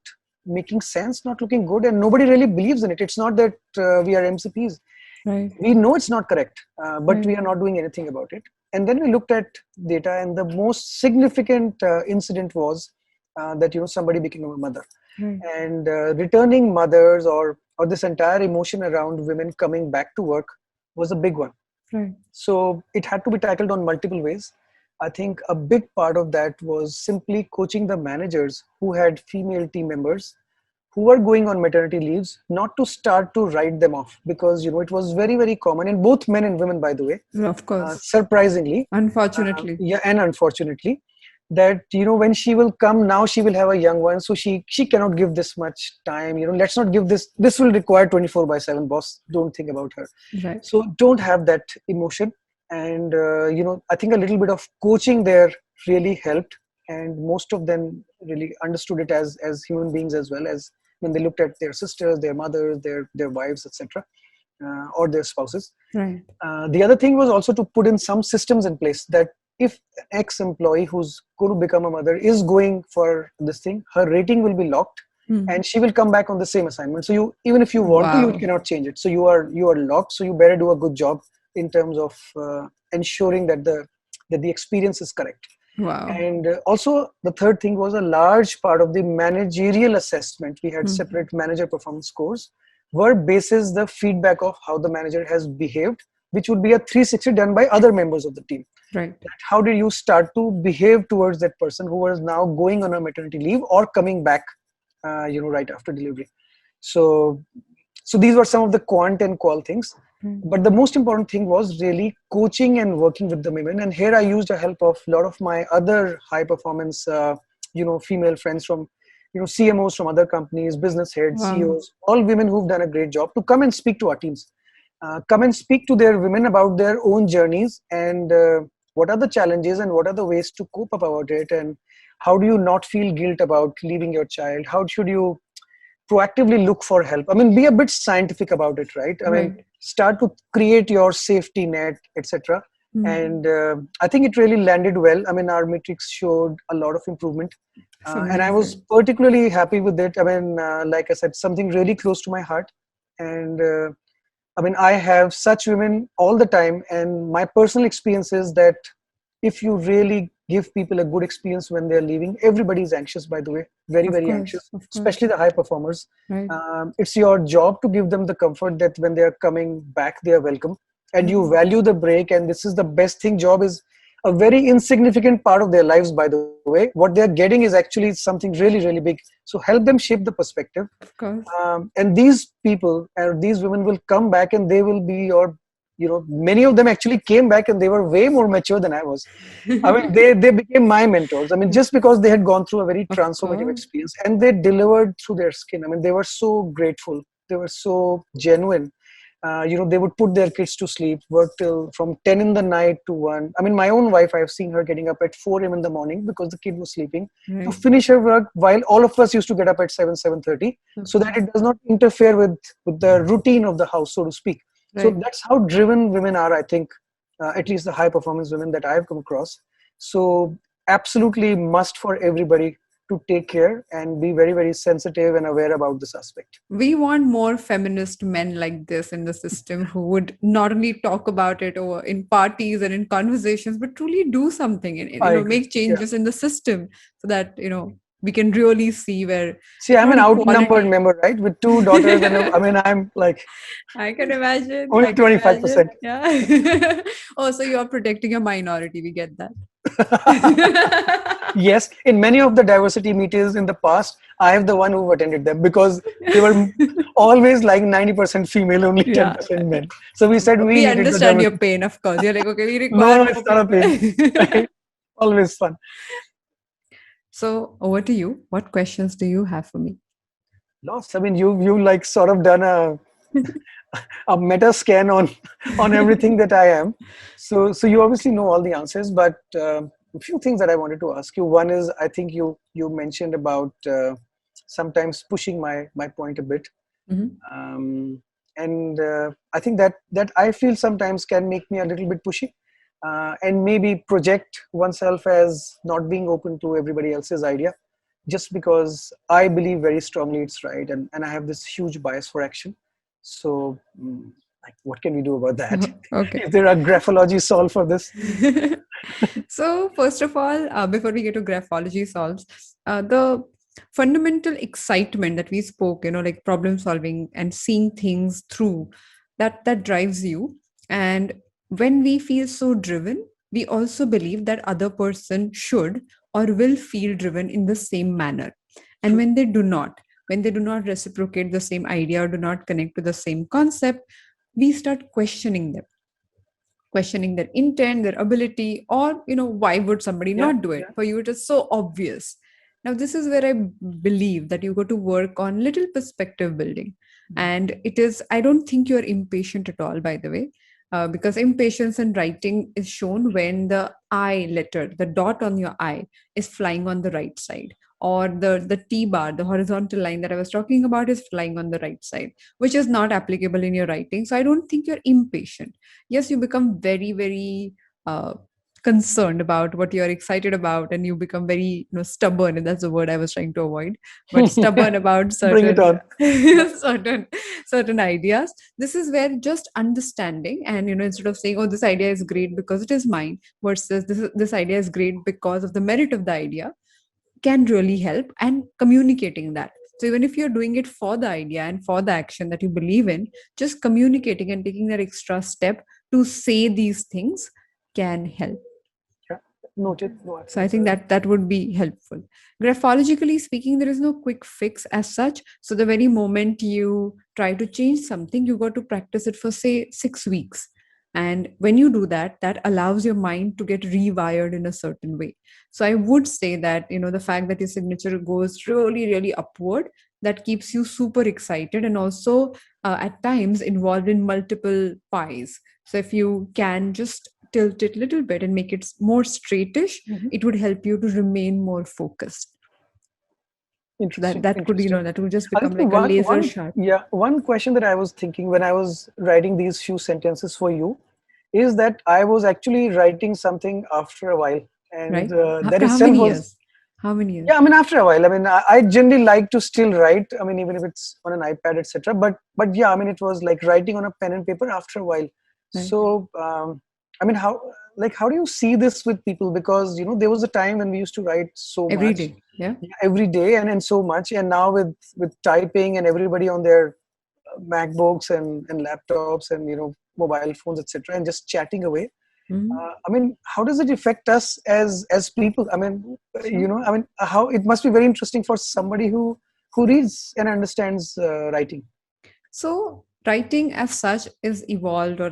making sense, not looking good, and nobody really believes in it. It's not that we are MCPs. Right. We know it's not correct, but Right. we are not doing anything about it. And then we looked at data, and the most significant incident was that somebody became a mother, Right. and returning mothers, or this entire emotion around women coming back to work, was a big one. Right. So it had to be tackled on multiple ways. I think a big part of that was simply coaching the managers who had female team members who were going on maternity leaves, not to start to write them off, because it was very, very common in both men and women, by the way, Of course. surprisingly, Unfortunately. yeah, and unfortunately, that when she will come now, she will have a young one, so she cannot give this much time. Let's not give this will require 24/7, boss, don't think about her. Right. So don't have that emotion. And I think a little bit of coaching there really helped, and most of them really understood it as human beings, as well as when they looked at their sisters, their mothers, their wives, etc., or their spouses. Right. The other thing was also to put in some systems in place, that if an ex-employee who's going to become a mother is going for this thing, her rating will be locked, Hmm. and she will come back on the same assignment. So even if you want to, you Wow. cannot change it. So you are locked. So you better do a good job in terms of ensuring that the experience is correct. Wow. And also, the third thing was a large part of the managerial assessment. We had Hmm. separate manager performance scores, were basis the feedback of how the manager has behaved, which would be a 360 done by other members of the team. Right. How did you start to behave towards that person who was now going on a maternity leave or coming back, right after delivery? So, so these were some of the quant and qual things. Right. But the most important thing was really coaching and working with the women. And here I used the help of a lot of my other high performance, female friends from CMOs from other companies, business heads, Wow. CEOs, all women who've done a great job to come and speak to our teams, come and speak to their women about their own journeys and what are the challenges and what are the ways to cope about it, and how do you not feel guilt about leaving your child, how should you proactively look for help. I mean, be a bit scientific about it, right? I mean, Right. start to create your safety net, etc. Hmm. And I think it really landed well. I mean, our metrics showed a lot of improvement, It's and I was amazing. particularly happy with it. I mean, like I said, something really close to my heart. And I mean, I have such women all the time, and my personal experience is that if you really give people a good experience when they're leaving, everybody is anxious, by the way, very, Of very course. anxious, Of especially course. the high performers. Right. It's your job to give them the comfort that when they are coming back, they are welcome, and you Mhm. value the break. And this is the best thing. Job is a very insignificant part of their lives, by the way. What they are getting is actually something really, really big. So help them shape the perspective, Of course. and these people or these women will come back and they will be your, many of them actually came back and they were way more mature than I was. I mean, they became my mentors. I mean, just because they had gone through a very Of transformative course. experience and they delivered through their skin. I mean, they were so grateful, they were so genuine. They would put their kids to sleep, work till from 10 in the night to 1. I mean, my own wife, I've seen her getting up at 4 a.m. in the morning because the kid was sleeping, to Right. finish her work while all of us used to get up at 7:30, Of so that course. it does not interfere with the routine of the house, so to speak. So Right. that's how driven women are, I think, at least the high performance women that I've come across. So absolutely must for everybody to take care and be very, very sensitive and aware about this aspect. We want more feminist men like this in the system who would not only talk about it or in parties and in conversations, but truly do something and I agree. make Yeah. changes in the system so that we can really see where See, it's I'm not an outnumbered equality. member, right? With two daughters, and I mean, I'm like I can imagine. only I can 25%. imagine. Yeah. Oh, so you're protecting your minority. We get that. Yes, in many of the diversity meetings in the past, I have the one who attended them because they were always like 90% female, only Yeah. 10% men. So we said we We needed the understand your diversity. pain, of course. You're like, okay, we No, require no, more it's not a pain. people. Right? Always fun. So over to you. What questions do you have for me? Lost. I mean, you like sort of done a meta scan on on everything that I am. So you obviously know all the answers, but a few things that I wanted to ask you. One is, I think you mentioned about sometimes pushing my point a bit, Mhm. and I think that I feel sometimes can make me a little bit pushy, and maybe project oneself as not being open to everybody else's idea, just because I believe very strongly it's right, and I have this huge bias for action. So, like, what can we do about that? Okay. Is there a graphology solve for this? So, first of all, before we get to graphology solves, the fundamental excitement that we spoke, like problem solving and seeing things through, that drives you. And when we feel so driven, we also believe that other person should or will feel driven in the same manner. And True. when they do not reciprocate the same idea or do not connect to the same concept, we start questioning their intent, their ability, or why would somebody Yeah, not do it? yeah. For you, it is so obvious. Now, this is where I believe that you go to work on little perspective building. And it is, I don't think you're impatient at all, by the way, because impatience in writing is shown when the I letter, the dot on your I, is flying on the right side, or the T bar, the horizontal line that I was talking about, is flying on the right side, which is not applicable in your writing. So I don't think you're impatient. Yes, you become very, very concerned about what you're excited about, and you become very stubborn, and that's the word I was trying to avoid, but stubborn about Bring it certain on. Yeah. certain certain ideas. This is where just understanding, and instead of saying, oh, this idea is great because it is mine, versus this idea is great because of the merit of the idea, can really help, and communicating that. So even if you're doing it for the idea and for the action that you believe in, just communicating and taking that extra step to say these things can help. Yeah. Noted. No, So I think absolutely. that would be helpful. Graphologically speaking, there is no quick fix as such. So the very moment you try to change something, you got to practice it for say 6 weeks. And when you do that, that allows your mind to get rewired in a certain way. So I would say that, the fact that your signature goes really, really upward, that keeps you super excited, and also at times involved in multiple pies. So if you can just tilt it a little bit and make it more straightish, Mhm. it would help you to remain more focused. So that Interesting, that could, interesting. that would just become Aditi, like a laser sharp. one question that I was thinking when I was writing these few sentences for you is that I was actually writing something after a while, and Right? that After how itself many was, years? How many years? yeah. I mean, after a while. I mean, I generally like to still write. I mean, even if it's on an iPad, etc. But yeah, I mean, it was like writing on a pen and paper after a while. Right. So, I mean, how do you see this with people? Because there was a time when we used to write so Every much, day. Yeah. yeah, every day, and so much, and now with typing and everybody on their MacBooks and laptops and mobile phones, etc., and just chatting away. Mhm. I mean, how does it affect us as people? I mean, Sure. I mean, how it must be very interesting for somebody who reads and understands writing. So writing as such is evolved, or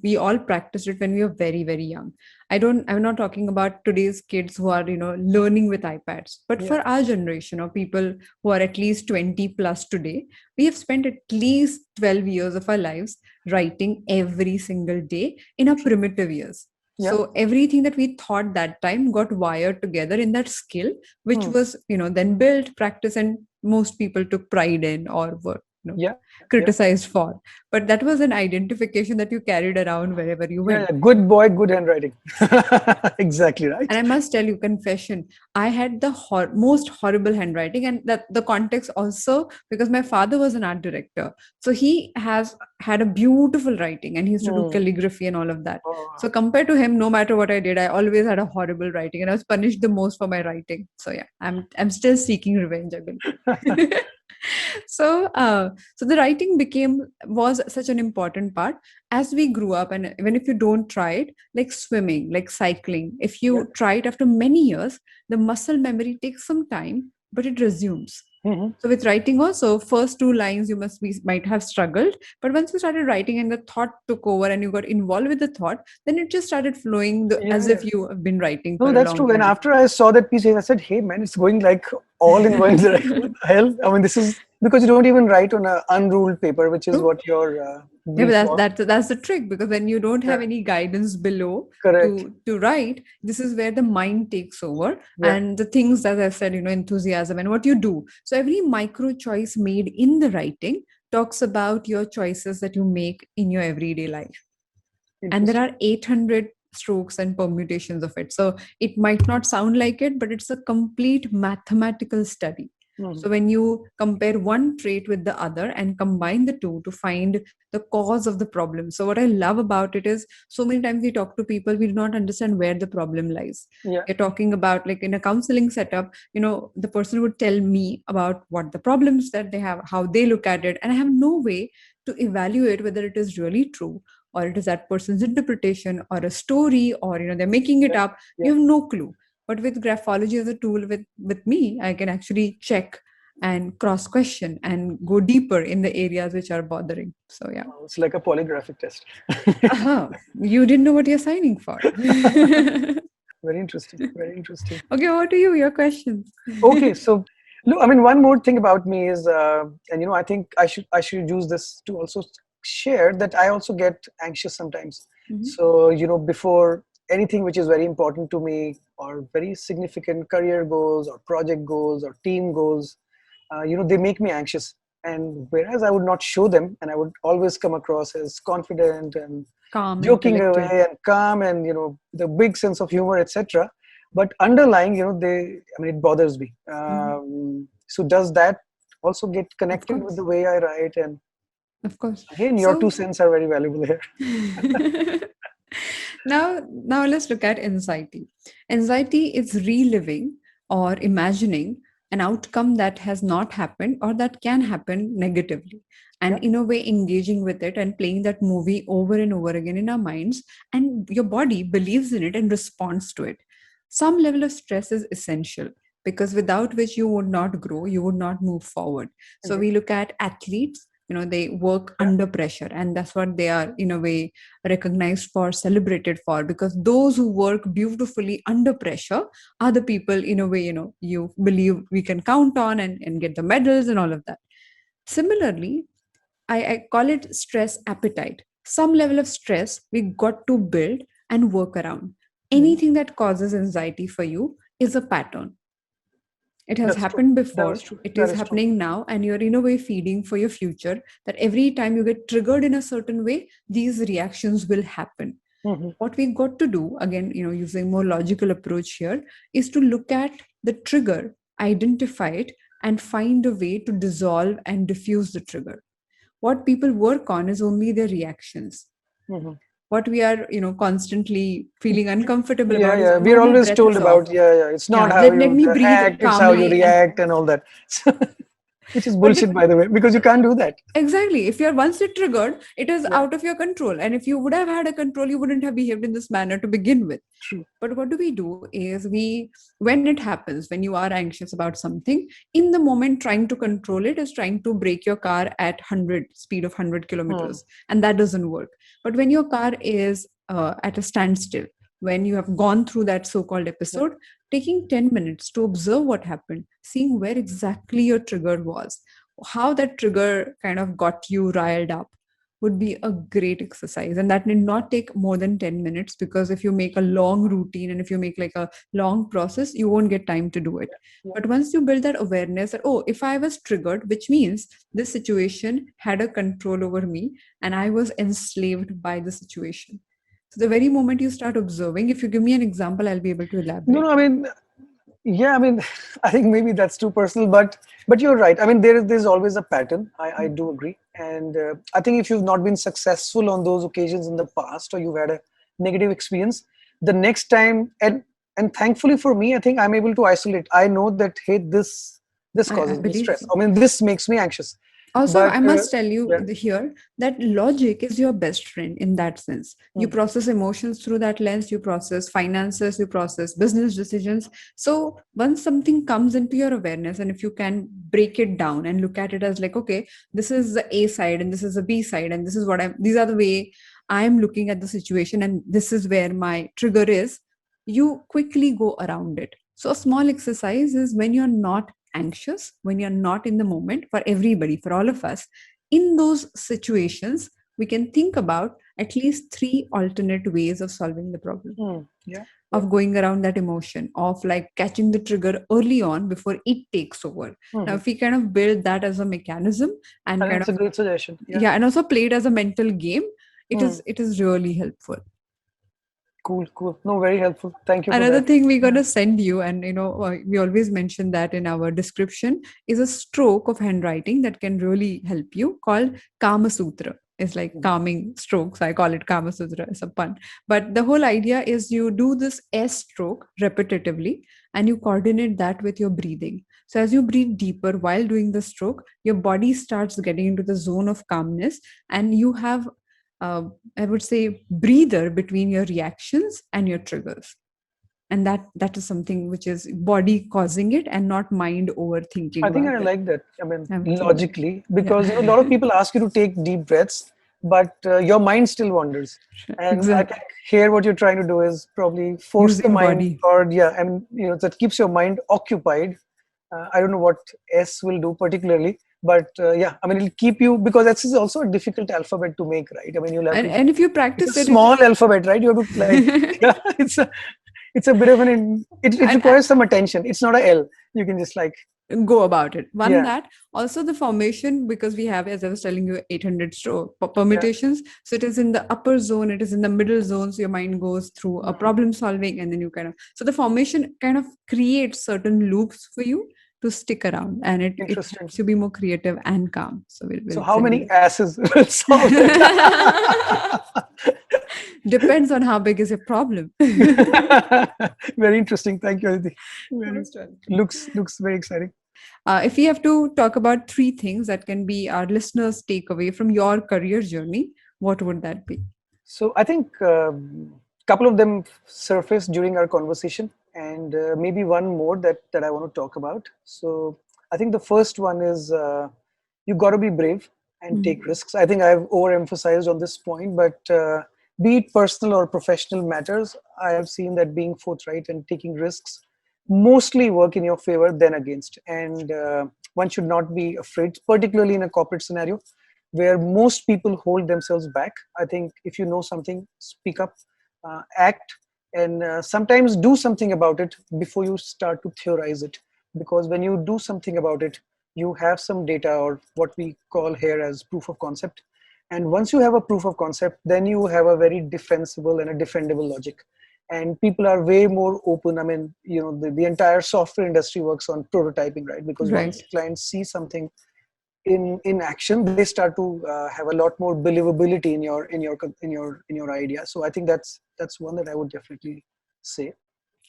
we all practiced it when we were very, very young. I'm not talking about today's kids who are, learning with iPads, but Yeah, for our generation, or people who are at least 20 plus today, we have spent at least 12 years of our lives writing every single day in our true. primitive years. Yeah. So everything that we thought that time got wired together in that skill, which Hmm. was, then built, practice, and most people took pride in, or were, Yeah. Yeah. criticized for. But that was an identification that you carried around wherever you Yeah. went. Yeah. Good boy, good handwriting. Exactly right. And I must tell you, confession, I had the most horrible handwriting, and that the context also, because my father was an art director. So he has had a beautiful writing, and he used to do Hmm. calligraphy and all of that. Oh, So compared to him, no matter what I did, I always had a horrible writing, and I was punished the most for my writing. So yeah, I'm still seeking revenge, I believe. So the writing was such an important part as we grew up. And even if you don't try it, like swimming, like cycling, if yeah. you try it after many years, the muscle memory takes some time, but it resumes. Hmm. So with writing also, first two lines you might have struggled, but once you started writing and the thought took over and you got involved with the thought, then it just started flowing Yeah. as if Yeah. you have been writing No, for a that's long true. And time. after I saw that piece, I said, "Hey, man, it's going like all in one direction. What the hell? I mean, this is because you don't even write on a unruled paper, which is True. what your Yeah, but brief that's was. that's that's the trick, because when you don't Yeah, have any guidance below correct. to write, this is where the mind takes over, Yeah, and the things that I said, enthusiasm and what you do. So every micro choice made in the writing talks about your choices that you make in your everyday life. And there interesting. are 800 strokes and permutations of it. So it might not sound like it, but it's a complete mathematical study. Mhm. So when you compare one trait with the other and combine the two to find the cause of the problem. So what I love about it is, so many times we talk to people, we do not understand where the problem lies. Yeah, You're talking about, like in a counseling setup, the person would tell me about what the problems that they have, how they look at it, and I have no way to evaluate whether it is really true, or it is that person's interpretation, or a story, or they're making it yeah, up. yeah. You have no clue. But with Graphology as a tool, with me, I can actually check and cross question and go deeper in the areas which are bothering. So yeah. Wow, it's like a polygraphic test. You didn't know what you're signing for. Okay, Very interesting. Very interesting. what are your questions? Okay, so look, I mean, one more thing about me is, and I think I should use this to also share that I also get anxious sometimes. Mhm. So before anything which is very important to me, or very significant career goals or project goals or team goals, they make me anxious. And whereas I would not show them, and I would always come across as confident and Calm and joking collected. away and calm and the big sense of humor, etc., but underlying, I mean, it bothers me. Mhm. So does that also get Of connected with course. the way I write? And Of course. again, your two So cents are very valuable here. now let's look at anxiety. Anxiety is reliving or imagining an outcome that has not happened or that can happen negatively, Yeah. and in a way engaging with it and playing that movie over and over again in our minds, and your body believes in it and responds to it. Some level of stress is essential, because without which you would not grow, you would not move forward. So Agree. we look at athletes, they work Yeah. under pressure, and that's what they are in a way recognized for, celebrated for, because those who work beautifully under pressure are the people, in a way, you believe we can count on, and get the medals and all of that. Similarly, I call it stress appetite. Some level of stress we got to build and work around. Mhm. Anything that causes anxiety for you is a pattern. It has That's true. happened That is before, true. it That is is true. happening now, and you're in a way feeding for your future, that every time you get triggered in a certain way, these reactions will happen. Hmm. What we got to do, again, using more logical approach here, is to look at the trigger, identify it, and find a way to dissolve and diffuse the trigger. What people work on is only their reactions. Hmm. What we are constantly feeling uncomfortable Yeah, about is, yeah. no, We're my always breath told is off. about, yeah, yeah. It's not Yeah, how let you me breathe act, it's how you calmly. And react and all that. Which is but the bullshit, by the way, because you can't do that. Exactly. If you're once it triggered, it is Yeah, out of your control. And if you would have had a control, you wouldn't have behaved in this manner to begin with. true. But what do we do is, when it happens, when you are anxious about something, in the moment, trying to control it is trying to brake your car at 100, speed of 100 Hmm. kilometers. And that doesn't work. But when your car is at a standstill, when you have gone through that so-called Yeah. episode, taking 10 minutes to observe what happened, seeing where exactly your trigger was, how that trigger kind of got you riled up, would be a great exercise. And that need not take more than 10 minutes, because if you make a long routine and if you make like a long process, you won't get time to do it. Yeah. But once you build that awareness that, oh, if I was triggered, which means this situation had a control over me and I was enslaved by the situation. So the very moment you start observing, if you give me an example, I'll be able to No, no, elaborate. I mean, yeah, I mean, I think maybe that's too personal, but you're right. I mean, there's always a pattern. I do agree, and I think if you've not been successful on those occasions in the past, or you've had a negative experience, the next time, and thankfully for me, I think I'm able to isolate. I know that, hey, this I causes me believe stress. so. I mean, this makes me anxious. Also, But I must tell you yeah. here that logic is your best friend in that sense. You Mhm. process emotions through that lens, you process finances, you process business decisions. So, once something comes into your awareness, and if you can break it down and look at it as like, okay, this is the A side and this is the B side, and this is these are the way I'm looking at the situation, and this is where my trigger is, you quickly go around it. So, a small exercise is, when you're not anxious, when you're not in the moment, for everybody, for all of us, in those situations, we can think about at least three alternate ways of solving the problem, Yeah, yeah. of going around that emotion, of like catching the trigger early on before it takes over. Now, Hmm. if we kind of build that as a mechanism and I think kind it's a of, great suggestion. Yeah. yeah, and also play it as a mental game, it Hmm. is it is really helpful. Cool, cool. No, very helpful. Thank you for Another that. thing we're going Yeah. to send you, and we always mention that in our description, is a stroke of handwriting that can really help you, called Kama Sutra. It's like Mhm. calming strokes. I call it Kama Sutra as a pun. But the whole idea is, you do this S stroke repetitively and you coordinate that with your breathing. So as you breathe deeper while doing the stroke, your body starts getting into the zone of calmness, and you have, uh, I would say, breather between your reactions and your triggers. And that is something which is body causing it, and not mind overthinking I think about I it. like that. I mean, Absolutely. logically, Yeah. because a lot of people ask you to take deep breaths, but your mind still wanders. And I can Exactly. hear what you're trying to do is probably force the Using mind, body. or yeah, I mean, that keeps your mind occupied. I don't know what S will do particularly, but yeah, I mean, it'll keep you, because S is also a difficult alphabet to make, right? I mean, you'll have to. And if you It's a practice it, small alphabet, right? You have to like, yeah, it's a bit of it and requires some attention. It's not a L. You can just like, go about it. One, yeah, that also the formation, because we have, as I was telling you, 800 yeah. permutations. So it is in the upper zone, it is in the middle zone. So your mind goes through a Mhm. problem solving, and then you kind of, so the formation kind of creates certain loops for you to stick around, and it Interesting. helps you be more creative and calm. So So we'll how send many you asses will solve it? Depends on how big is your problem. Very interesting. Thank you, Aditi. Very Most welcome. looks very exciting. If we have to talk about three things that can be our listeners' takeaway from your career journey, what would that be? So I think a couple of them surfaced during our conversation, and maybe one more that I want to talk about. So I think the first one is you got to be brave, and take risks. I think I've overemphasized on this point, but be it personal or professional matters, I have seen that being forthright and taking risks mostly work in your favor than against. And one should not be afraid, particularly in a corporate scenario where most people hold themselves back. I think if you know something, speak up, act, and sometimes do something about it before you start to theorize it. Because when you do something about it, you have some data, or what we call here as proof of concept. And once you have a proof of concept, then you have a very defensible and a defendable logic. And people are way more open. I mean, the entire software industry works on prototyping, right? Because Right. once clients see something in action, they start to have a lot more believability in your idea. So I think that's one that I would definitely say.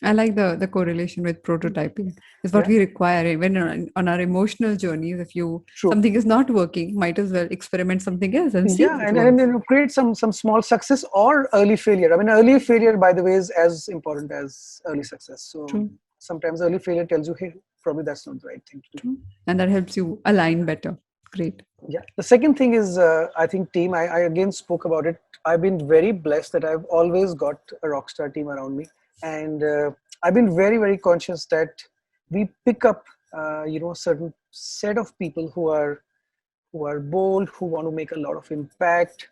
I like the correlation with prototyping. Is what Yeah, we require when on our emotional journeys. If you true. something is not working, might as well experiment something else and see Yeah, if it and works. create some small success or early failure. I mean, early failure, by the way, is as important as early success. So True, sometimes early failure tells you, hey, probably that's not the right thing to do. true, and that helps you align better. Great. Yeah. The second thing is, I think team. I again spoke about it. I've been very blessed that I've always got a rockstar team around me, and I've been very very conscious that we pick up, a certain set of people who are bold, who want to make a lot of impact,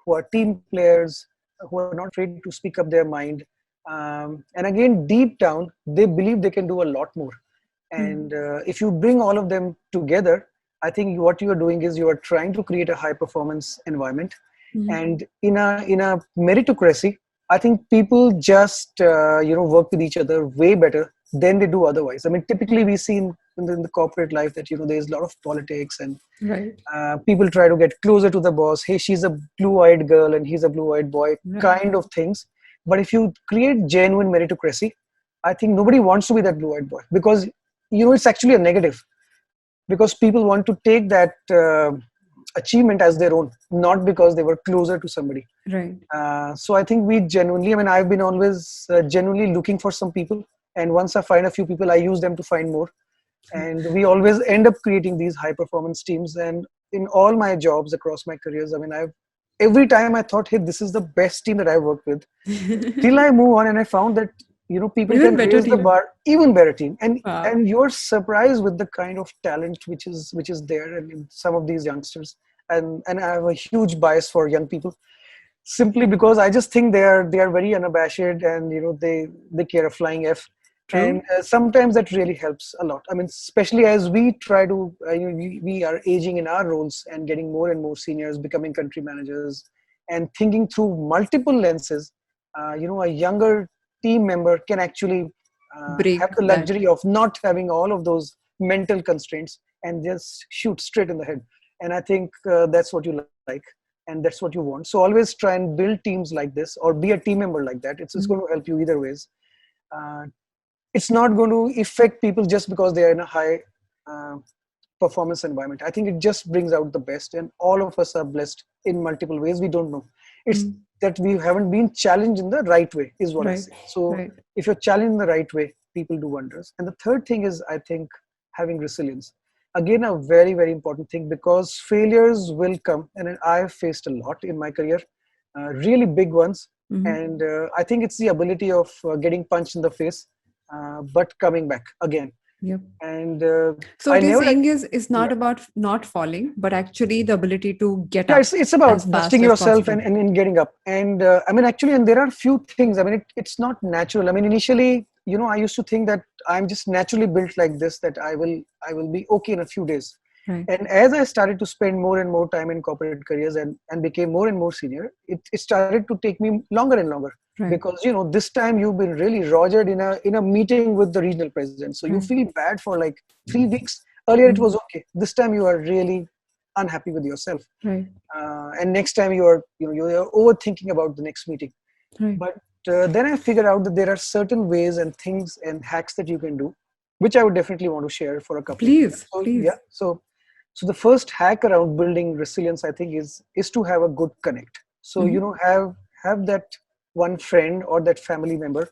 who are team players, who are not afraid to speak up their mind. And again, deep down, they believe they can do a lot more. And if you bring all of them together, I think what you are doing is you are trying to create a high performance environment. And in a meritocracy, I think people just work with each other way better than they do otherwise. I mean, typically we see in the corporate life that there's a lot of politics, and Right. people try to get closer to the boss. Hey, she's a blue-eyed girl and he's a blue-eyed boy, Right. kind of things. But if you create genuine meritocracy, I think nobody wants to be that blue-eyed boy, because it's actually a negative, because people want to take that achievement as their own, not because they were closer to somebody. Right. So I think we genuinely, I mean, I've been always genuinely looking for some people, and once I find a few people, I use them to find more, and we always end up creating these high performance teams. And in all my jobs across my careers, I mean, I've every time I thought, hey, this is the best team that I worked with, till I move on and I found that people Even can better raise the team. bar, even better team. and Wow. and you're surprised with the kind of talent which is there in some of these youngsters. And I have a huge bias for young people, simply because I just think they are very unabashed, and they care a flying f. And True. sometimes that really helps a lot. I mean, especially as we try to we are aging in our roles and getting more and more seniors, becoming country managers, and thinking through multiple lenses. A younger team member can actually have Break the that. luxury of not having all of those mental constraints and just shoot straight in the head. And I think that's what you like, and that's what you want. So always try and build teams like this, or be a team member like that. It's going to help you either ways. uh, it's not going to affect people just because they are in a high uh, performance environment. I think it just brings out the best, and all of us are blessed in multiple ways. We don't know. It's Mm. that we haven't been challenged in the right way, is what I Right. say. So Right. if you're challenged in the right way, people do wonders. And the third thing is, I think, having resilience. Again, a very, very important thing, because failures will come, and I've faced a lot in my career, really big ones. And I think it's the ability of getting punched in the face, but coming back again. Yep. And So I what you're never, saying is not yeah, about not falling, but actually the ability to get yeah, up it's as about dusting fast as yourself possible. and getting up. And I mean, actually, and there are few things. I mean, it's not natural. I mean, initially, I used to think that I'm just naturally built like this, that I will be okay in a few days. Right. And as I started to spend more and more time in corporate careers, and became more and more senior, it started to take me longer and longer, Right. because this time you've been really rogered in a meeting with the regional president, so you Right. feel bad for like 3 weeks. Earlier it was Mm. okay. This time you are really unhappy with yourself, Right. and next time you're overthinking about the next meeting. Right. But then I figured out that there are certain ways and things and hacks that you can do, which I would definitely want to share for a couple of minutes. Please. So yeah, Please. so the first hack around building resilience, I think, is to have a good connect. So Hmm. have that one friend or that family member.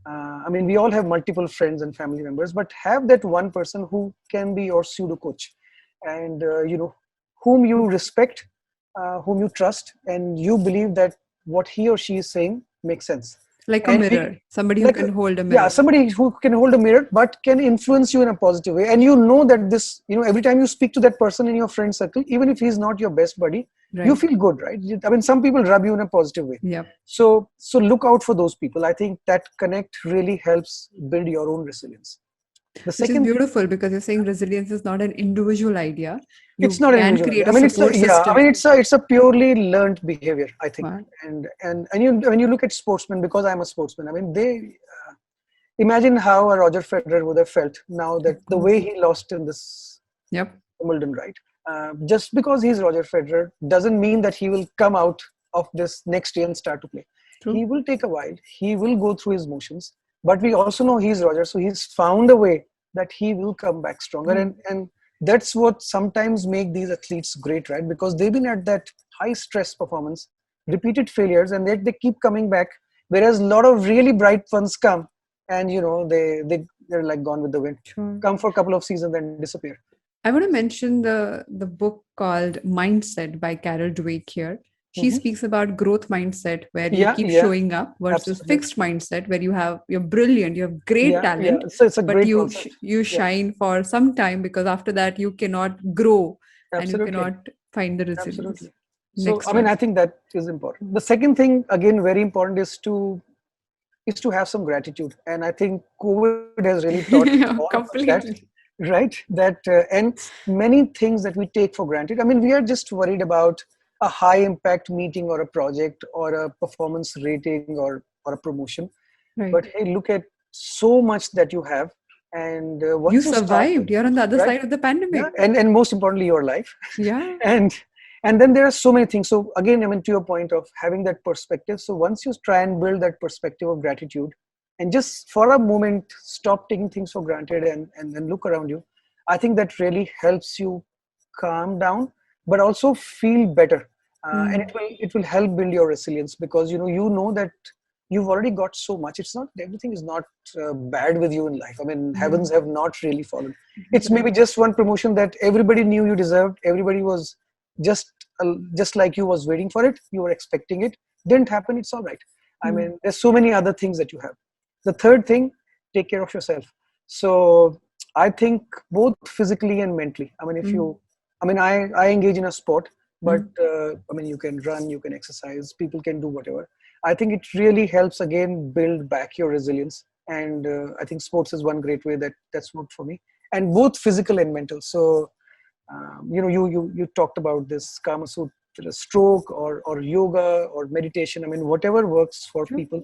I mean, we all have multiple friends and family members, but have that one person who can be your pseudo coach, and whom you respect, whom you trust, and you believe that what he or she is saying makes sense. Like a And mirror, somebody who like, can hold a yeah, mirror. somebody who can hold a mirror but can influence you in a positive way. And you know that this, every time you speak to that person in your friend circle, even if he's not your best buddy, you Right. feel good, right? I mean, some people rub you in a positive way. Yep. So look out for those people. I think that connect really helps build your own resilience. The Which is second thing, beautiful because you're saying resilience is not an individual idea. it's You not an can individual idea. create I a mean, it's a, support yeah. I system. mean, it's a purely learned behavior, I think. Wow. And you, when you look at sportsmen, because I'm a sportsman, I mean, they imagine how a Roger Federer would have felt now that Of the way course. he lost in this Yep. Wimbledon, right? Just because he's Roger Federer doesn't mean that he will come out of this next year and start to play. He True. will take a while. He will go through his motions. But we also know he's Roger, so he's found a way that he will come back stronger. Right. And that's what sometimes make these athletes great, right? Because they've been at that high stress performance, repeated failures, and they keep coming back. Whereas a lot of really bright ones come, and they're like gone with the wind. Sure. Come for a couple of seasons and disappear. I want to mention the book called Mindset by Carol Dweck here. She Hmm. speaks about growth mindset where you Yeah, keep yeah, showing up versus absolutely. fixed mindset where you're brilliant, you have great Yeah, yeah. talent, So it's a but great concept. you Yeah, shine for some time because after that you cannot grow and you absolutely, cannot find the resilience. absolutely. So I Next mean, I one. think that is important. The second thing, again, very important, is to have some gratitude. And I think COVID has really taught all of us that, Completely. right? That and many things that we take for granted. I mean, we are just worried about a high impact meeting or a project or a performance rating or a promotion. But Right. hey, look at so much that you have, and You once you start to, survived. You're on the other right, side of the yeah, pandemic. and most importantly, your life. Yeah. and and then there are so many things. So again, I mean, to your point of having that perspective, so once you try and build that perspective of gratitude and just for a moment stop taking things for granted and then look around you, I think that really helps you calm down but also feel better. And Mm. it will help build your resilience, because you know that you've already got so much. It's not, everything is not bad with you in life. I mean, Yeah. heavens have not really fallen. It's maybe Right. just one promotion that everybody knew you deserved. Everybody was just just like you, was waiting for it. You were expecting it. Didn't happen. It's all right. I Mm. mean, there's so many other things that you have. The third thing, take care of yourself. So I think both physically and mentally. I mean, if Mm. you, I mean, I engage in a sport, but Mm. I mean, you can run, you can exercise, people can do whatever. I think it really helps again build back your resilience. And I think sports is one great way that's worked for me, and both physical and mental. So you talked about this Kama Sutra, stroke or yoga or meditation. I mean, whatever works for True. people.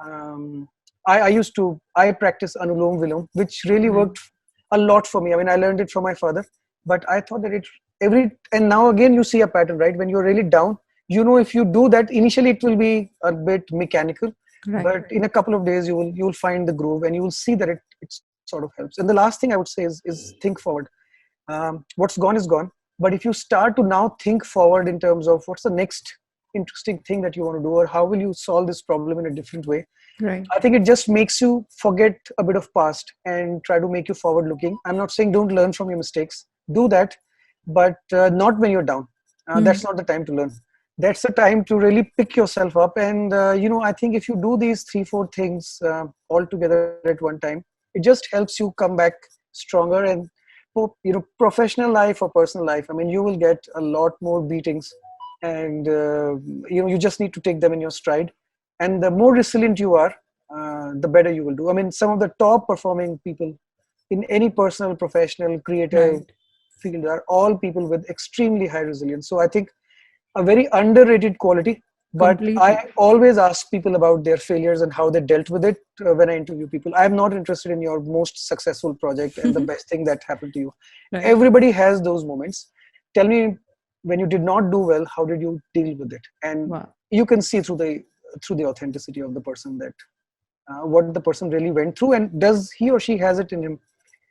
Um, I practice Anulom Vilom, which really Right. worked a lot for me. I mean, I learned it from my father, but I thought that and now again you see a pattern, right? When you're really down, if you do that initially, it will be a bit mechanical, Right. but in a couple of days you will find the groove, and you will see that it sort of helps. And the last thing I would say is think forward. What's gone is gone, but if you start to now think forward in terms of what's the next interesting thing that you want to do, or how will you solve this problem in a different way, Right. I think it just makes you forget a bit of past and try to make you forward looking. I'm not saying don't learn from your mistakes, do that, but not when you're down. That's Mm. not the time to learn. That's the time to really pick yourself up. And I think if you do these 3 4 things all together at one time, it just helps you come back stronger. And professional life or personal life, I mean, you will get a lot more beatings, and you just need to take them in your stride. And the more resilient you are, the better you will do. I mean, some of the top performing people in any personal, professional, creative Right. field are all people with extremely high resilience. So I think a very underrated quality. But Completely. I always ask people about their failures and how they dealt with it when I interview people. I'm not interested in your most successful project and the best thing that happened to you. Right. Everybody has those moments. Tell me, when you did not do well, how did you deal with it? And Wow. you can see through the authenticity of the person that what the person really went through, and does he or she has it in him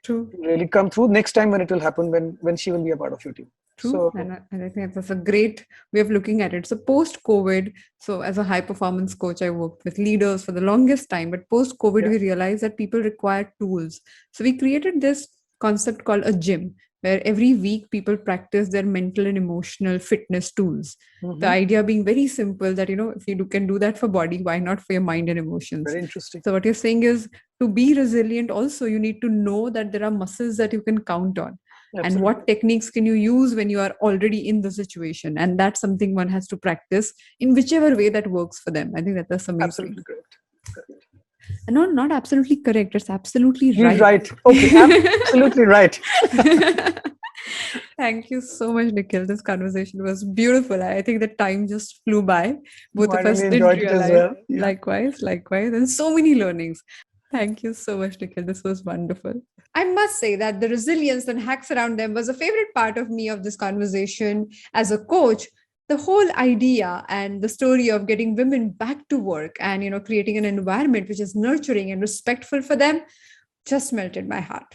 True. to really come through next time when it will happen, when she will be a part of your team. True. So And I think that's a great way of looking at it. So post COVID, so as a high performance coach, I worked with leaders for the longest time. But post COVID, yeah. we realized that people require tools. So we created this concept called a gym, where every week people practice their mental and emotional fitness tools. The Hmm. idea being very simple that, if you can do that for body, why not for your mind and emotions? Very interesting. So what you're saying is, to be resilient also, you need to know that there are muscles that you can count on, and what Absolutely. techniques can you use when you are already in the situation. And that's something one has to practice in whichever way that works for them. I think that's amazing. Absolutely correct. Correct. And not absolutely correct, it's absolutely You're right. right. Okay, absolutely right. Thank you so much, Nikhil. This conversation was beautiful. I think the time just flew by. No, Both I of us really didn't enjoyed it as realize. well. Yeah. Likewise, likewise. And so many learnings. Thank you so much, Nikhil. This was wonderful. I must say that the resilience and hacks around them was a favorite part of me of this conversation. As a coach, the whole idea and the story of getting women back to work and creating an environment which is nurturing and respectful for them just melted my heart.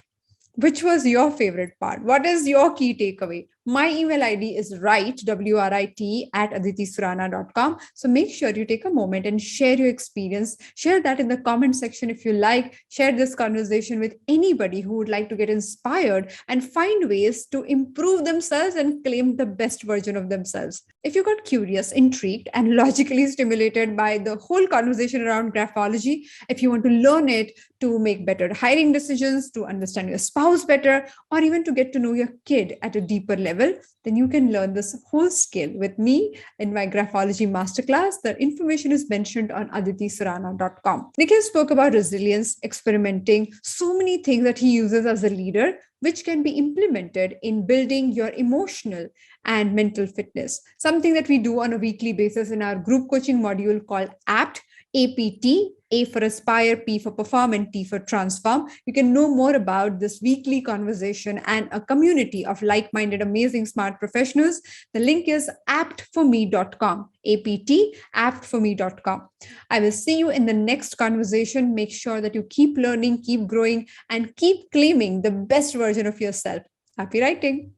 Which was your favorite part? What is your key takeaway? My email ID is writ, at aditisurana.com. So make sure you take a moment and share your experience. Share that in the comment section if you like. Share this conversation with anybody who would like to get inspired and find ways to improve themselves and claim the best version of themselves. If you got curious, intrigued, and logically stimulated by the whole conversation around graphology, if you want to learn it to make better hiring decisions, to understand your spouse better, or even to get to know your kid at a deeper level, then you can learn this whole skill with me in my graphology masterclass. The information is mentioned on aditisurana.com. Nikhil spoke about resilience, experimenting, so many things that he uses as a leader, which can be implemented in building your emotional and mental fitness. Something that we do on a weekly basis in our group coaching module called APT, APT, A for Aspire, P for Perform, and T for Transform. You can know more about this weekly conversation and a community of like minded, amazing, smart professionals. The link is aptforme.com. APT, aptforme.com. I will see you in the next conversation. Make sure that you keep learning, keep growing, and keep claiming the best version of yourself. Happy writing.